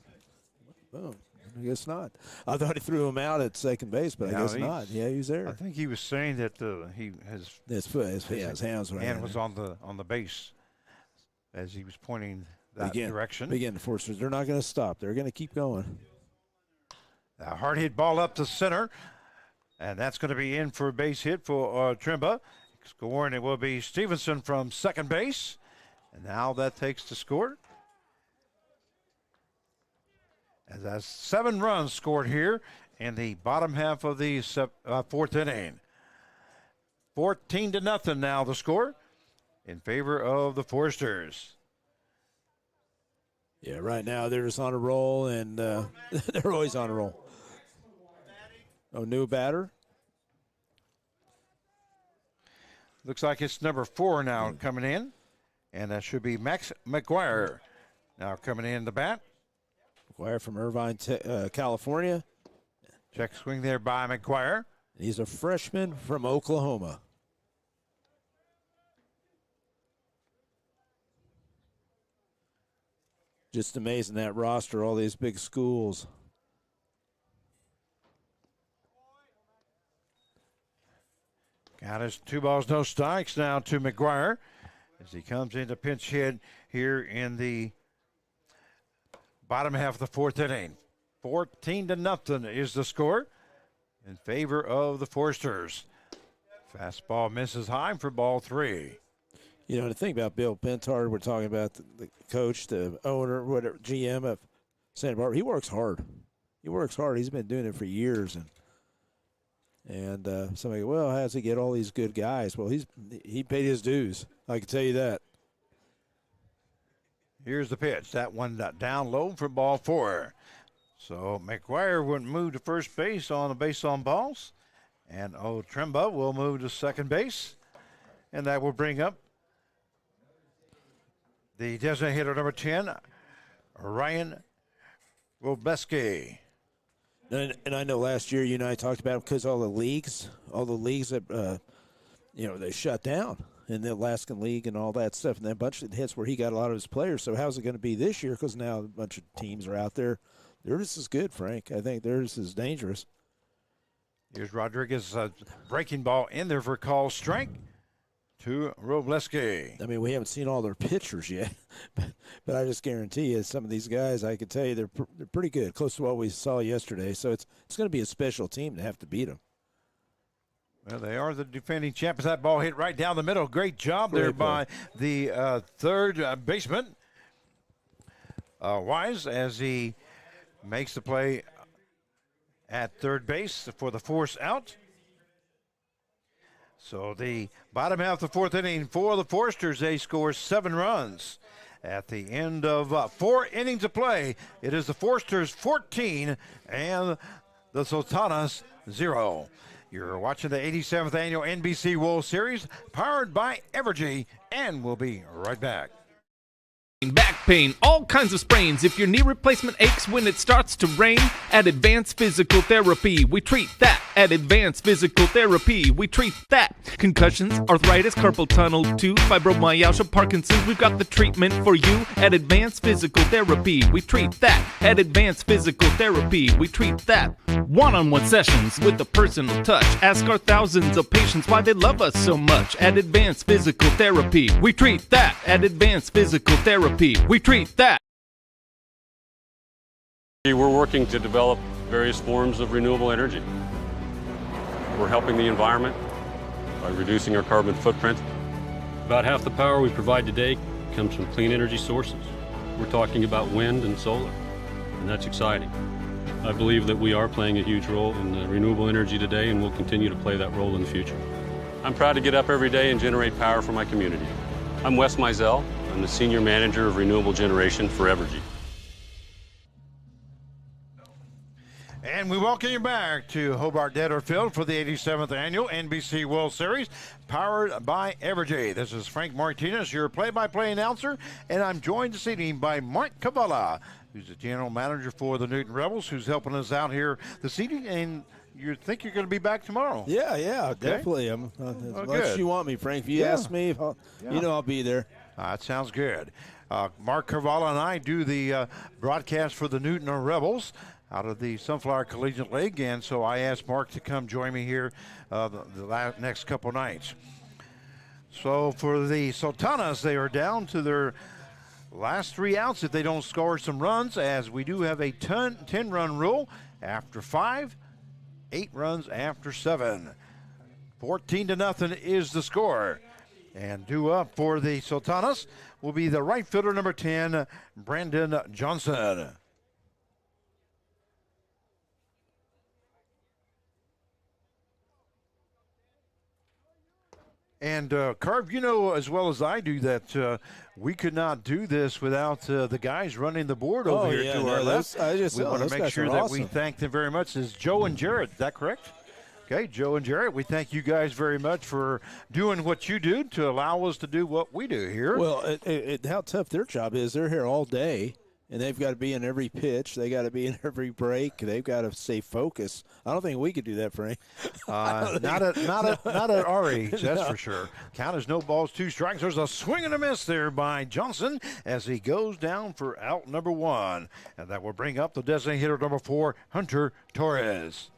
Oh, I guess not. I thought he threw him out at second base, but I guess not. Yeah, he was there. I think he was saying that his hands were hand was on the base as he was pointing that direction. Again, the Forsters, they're not going to stop. They're going to keep going. A hard hit ball up to center, and that's going to be in for a base hit for Trimba. Scoring, it will be Stevenson from second base, and now that takes the score. As that's 7 runs scored here in the bottom half of the 4th inning. 14-0 now the score in favor of the Forsters. Yeah, right now they're just on a roll, and they're always on a roll. Oh, new batter. Looks like it's number 4 now coming in, and that should be Max McGuire now coming in the bat. McGuire from Irvine, California. Check swing there by McGuire. He's a freshman from Oklahoma. Just amazing, that roster, all these big schools. Got his 2 balls, no strikes now to McGuire as he comes into pinch hit here in the bottom half of the 4th inning. 14-0 is the score in favor of the Forsters. Fastball misses high for ball 3. You know, the thing about Bill Pentard, we're talking about the coach, the owner, whatever, GM of Santa Barbara, he works hard. He works hard. He's been doing it for years. And somebody go, well, how does he get all these good guys? Well, he paid his dues. I can tell you that. Here's the pitch. That one down low for ball 4. So McGuire would move to first base on the base on balls. And Otrimba will move to second base. And that will bring up the designated hitter number 10, Ryan Robleski. And I know last year you and I talked about it because all the leagues that, they shut down in the Alaskan League and all that stuff. And that bunch of hits where he got a lot of his players. So how's it going to be this year? Because now a bunch of teams are out there. They're just as good, Frank. I think they're just as dangerous. Here's Rodriguez, breaking ball in there for a call strike to Robleski. I mean, we haven't seen all their pitchers yet, but I just guarantee you some of these guys, I can tell you they're pretty good, close to what we saw yesterday. So it's going to be a special team to have to beat them. Well, they are the defending champions. That ball hit right down the middle. Great job there by the third baseman, Wise, as he makes the play at third base for the force out. So the bottom half of the 4th inning for the Forsters, they score 7 runs. At the end of 4 innings of play, it is the Forsters 14 and the Sultanes 0. You're watching the 87th Annual NBC World Series, powered by Evergy, and we'll be right back. Back pain, all kinds of sprains. If your knee replacement aches when it starts to rain, at Advanced Physical Therapy, we treat that. At Advanced Physical Therapy, we treat that. Concussions, arthritis, carpal tunnel, tooth, fibromyalgia, Parkinson's, we've got the treatment for you. At Advanced Physical Therapy, we treat that. At Advanced Physical Therapy, we treat that. One-on-one sessions with a personal touch. Ask our thousands of patients why they love us so much. At Advanced Physical Therapy, we treat that. At Advanced Physical Therapy, we treat that. We're working to develop various forms of renewable energy. We're helping the environment by reducing our carbon footprint. About half the power we provide today comes from clean energy sources. We're talking about wind and solar, and that's exciting. I believe that we are playing a huge role in renewable energy today, and we'll continue to play that role in the future. I'm proud to get up every day and generate power for my community. I'm Wes Mizell. I'm the Senior Manager of Renewable Generation for Evergy. And we welcome you back to Hobart Deader Field for the 87th Annual NBC World Series, powered by Evergy. This is Frank Martinez, your play-by-play announcer, and I'm joined this evening by Mark Cavalla, who's the General Manager for the Newton Rebels, who's helping us out here this evening, and you think you're going to be back tomorrow? Yeah, okay. Definitely. As much as you want me, Frank. If you ask me, you know I'll be there. That sounds good. Mark Carvalho and I do the broadcast for the Newton Rebels out of the Sunflower Collegiate League, and so I asked Mark to come join me here the next couple nights. So for the Sultanes, they are down to their last 3 outs if they don't score some runs, as we do have a 10-run rule after 5, 8 runs after 7. 14-0 is the score. And due up for the Sultanes will be the right fielder, number 10, Brandon Johnson. And Carv, you know as well as I do that we could not do this without the guys running the board over here to our left. We want to make sure that we thank them very much. Is Joe and Jared, is that correct? Okay, Joe and Jared, we thank you guys very much for doing what you do to allow us to do what we do here. Well, how tough their job is. They're here all day, and they've got to be in every pitch. They got to be in every break. They've got to stay focused. I don't think we could do that, Frank. Not at our age, that's for sure. Count is no balls, 2 strikes. There's a swing and a miss there by Johnson as he goes down for out number 1. And that will bring up the designated hitter, number 4, Hunter Torres.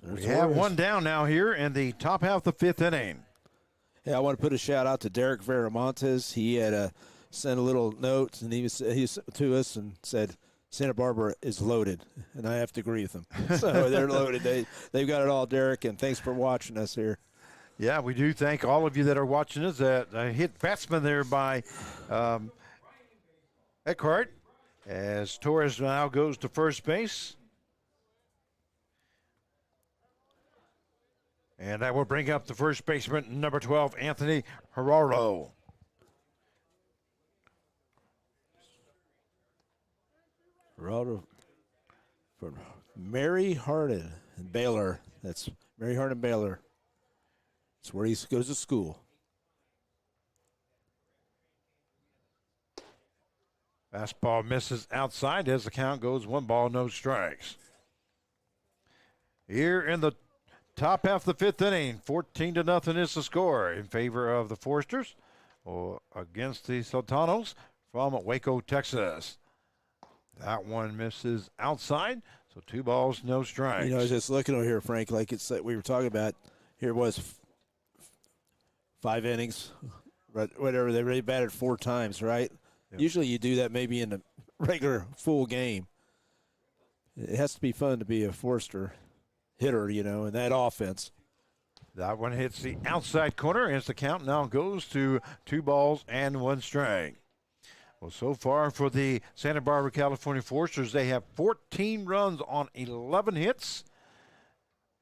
We have one down now here in the top half of the 5th inning. Hey, I want to put a shout out to Derek Veramontes. He had sent a little note, and he to us and said Santa Barbara is loaded, and I have to agree with him. So they're loaded. They've got it all, Derek, and thanks for watching us here. Yeah, we do thank all of you that are watching us. That hit batsman there by Eckhart as Torres now goes to first base. And that will bring up the first baseman, number 12, Anthony Herrero. Herrero for Mary Hardin and Baylor. That's Mary Hardin Baylor. That's where he goes to school. Fastball misses outside as the count goes 1 ball, no strikes. Here in the top half of the 5th inning, 14-0 is the score in favor of the Foresters against the Sultanes from Waco, Texas. That one misses outside, so 2 balls, no strikes. You know, I was just looking over here, Frank, like it's like we were talking about. Here was 5 innings, whatever. They really batted 4 times, right? Yep. Usually you do that maybe in a regular full game. It has to be fun to be a Forester hitter, you know, in that offense. That one hits the outside corner as the count now goes to 2 balls and 1 strike. Well, so far for the Santa Barbara, California Foresters, they have 14 runs on 11 hits.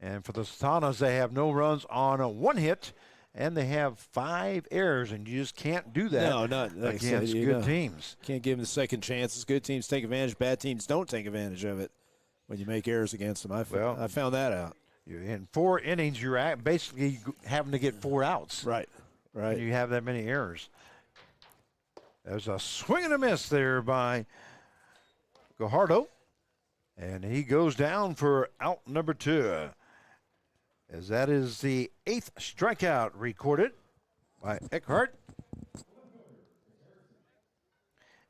And for the Sultanes, they have no runs on 1 hit, and they have 5 errors, and you just can't do that against good teams. Can't give them the second chances. Good teams take advantage. Bad teams don't take advantage of it. when you make errors against them. I Well, found that out. In 4 innings, you're basically having to get 4 outs. Right. When you have that many errors. There's a swing and a miss there by Gajardo. And he goes down for out number 2. As that is the 8th strikeout recorded by Eckhart.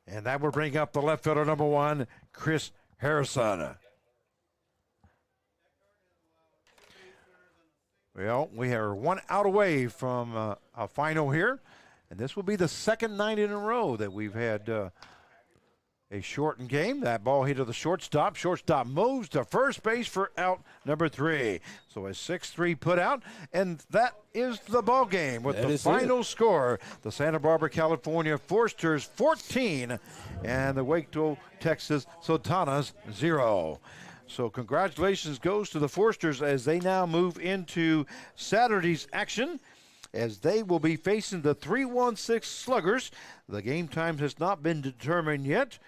And that will bring up the left fielder number 1, Chris Harrison. Well, we are 1 out away from a final here, and this will be the second night in a row that we've had a shortened game. That ball hit to the shortstop. Shortstop moves to first base for out number 3. So a 6-3 put out, and that is the ball game with the final score. The Santa Barbara, California Forsters 14, and the Waco, Texas Sultanes 0. So congratulations goes to the Forsters as they now move into Saturday's action, as they will be facing the 3-1-6 Sluggers. The game time has not been determined yet.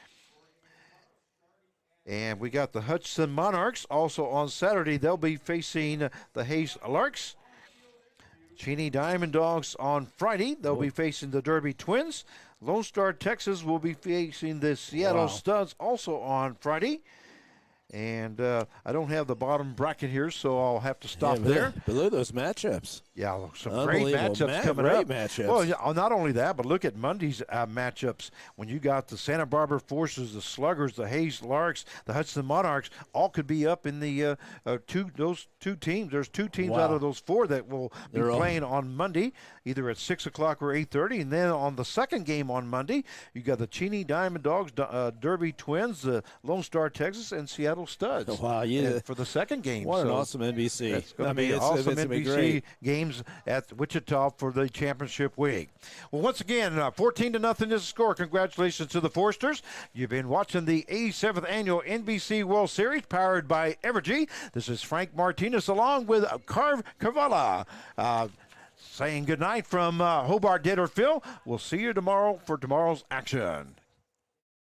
And we got the Hudson Monarchs also on Saturday. They'll be facing the Hayes Larks. Cheney Diamond Dogs on Friday. They'll be facing the Derby Twins. Lone Star, Texas will be facing the Seattle Studs also on Friday. And I don't have the bottom bracket here, so I'll have to stop there. Below those matchups. Yeah, some great matchups coming up. Matchups. Well, yeah, not only that, but look at Monday's matchups. When you got the Santa Barbara Forces, the Sluggers, the Hayes Larks, the Hudson Monarchs, all could be up in the those 2 teams. There's 2 teams out of those 4 that will be playing on Monday, either at 6 o'clock or 8:30. And then on the second game on Monday, you got the Cheney Diamond Dogs, Derby Twins, the Lone Star, Texas, and Seattle Studs. Wow, yeah. For the second game. What an awesome NBC. It's going to be awesome NBC games at Wichita for the championship week. Well, once again, 14-0 is the score. Congratulations to the Forsters. You've been watching the 87th annual NBC World Series powered by Evergy. This is Frank Martinez along with Carv Cavala. Saying goodnight from Hobart Dead or Phil. We'll see you tomorrow for tomorrow's action.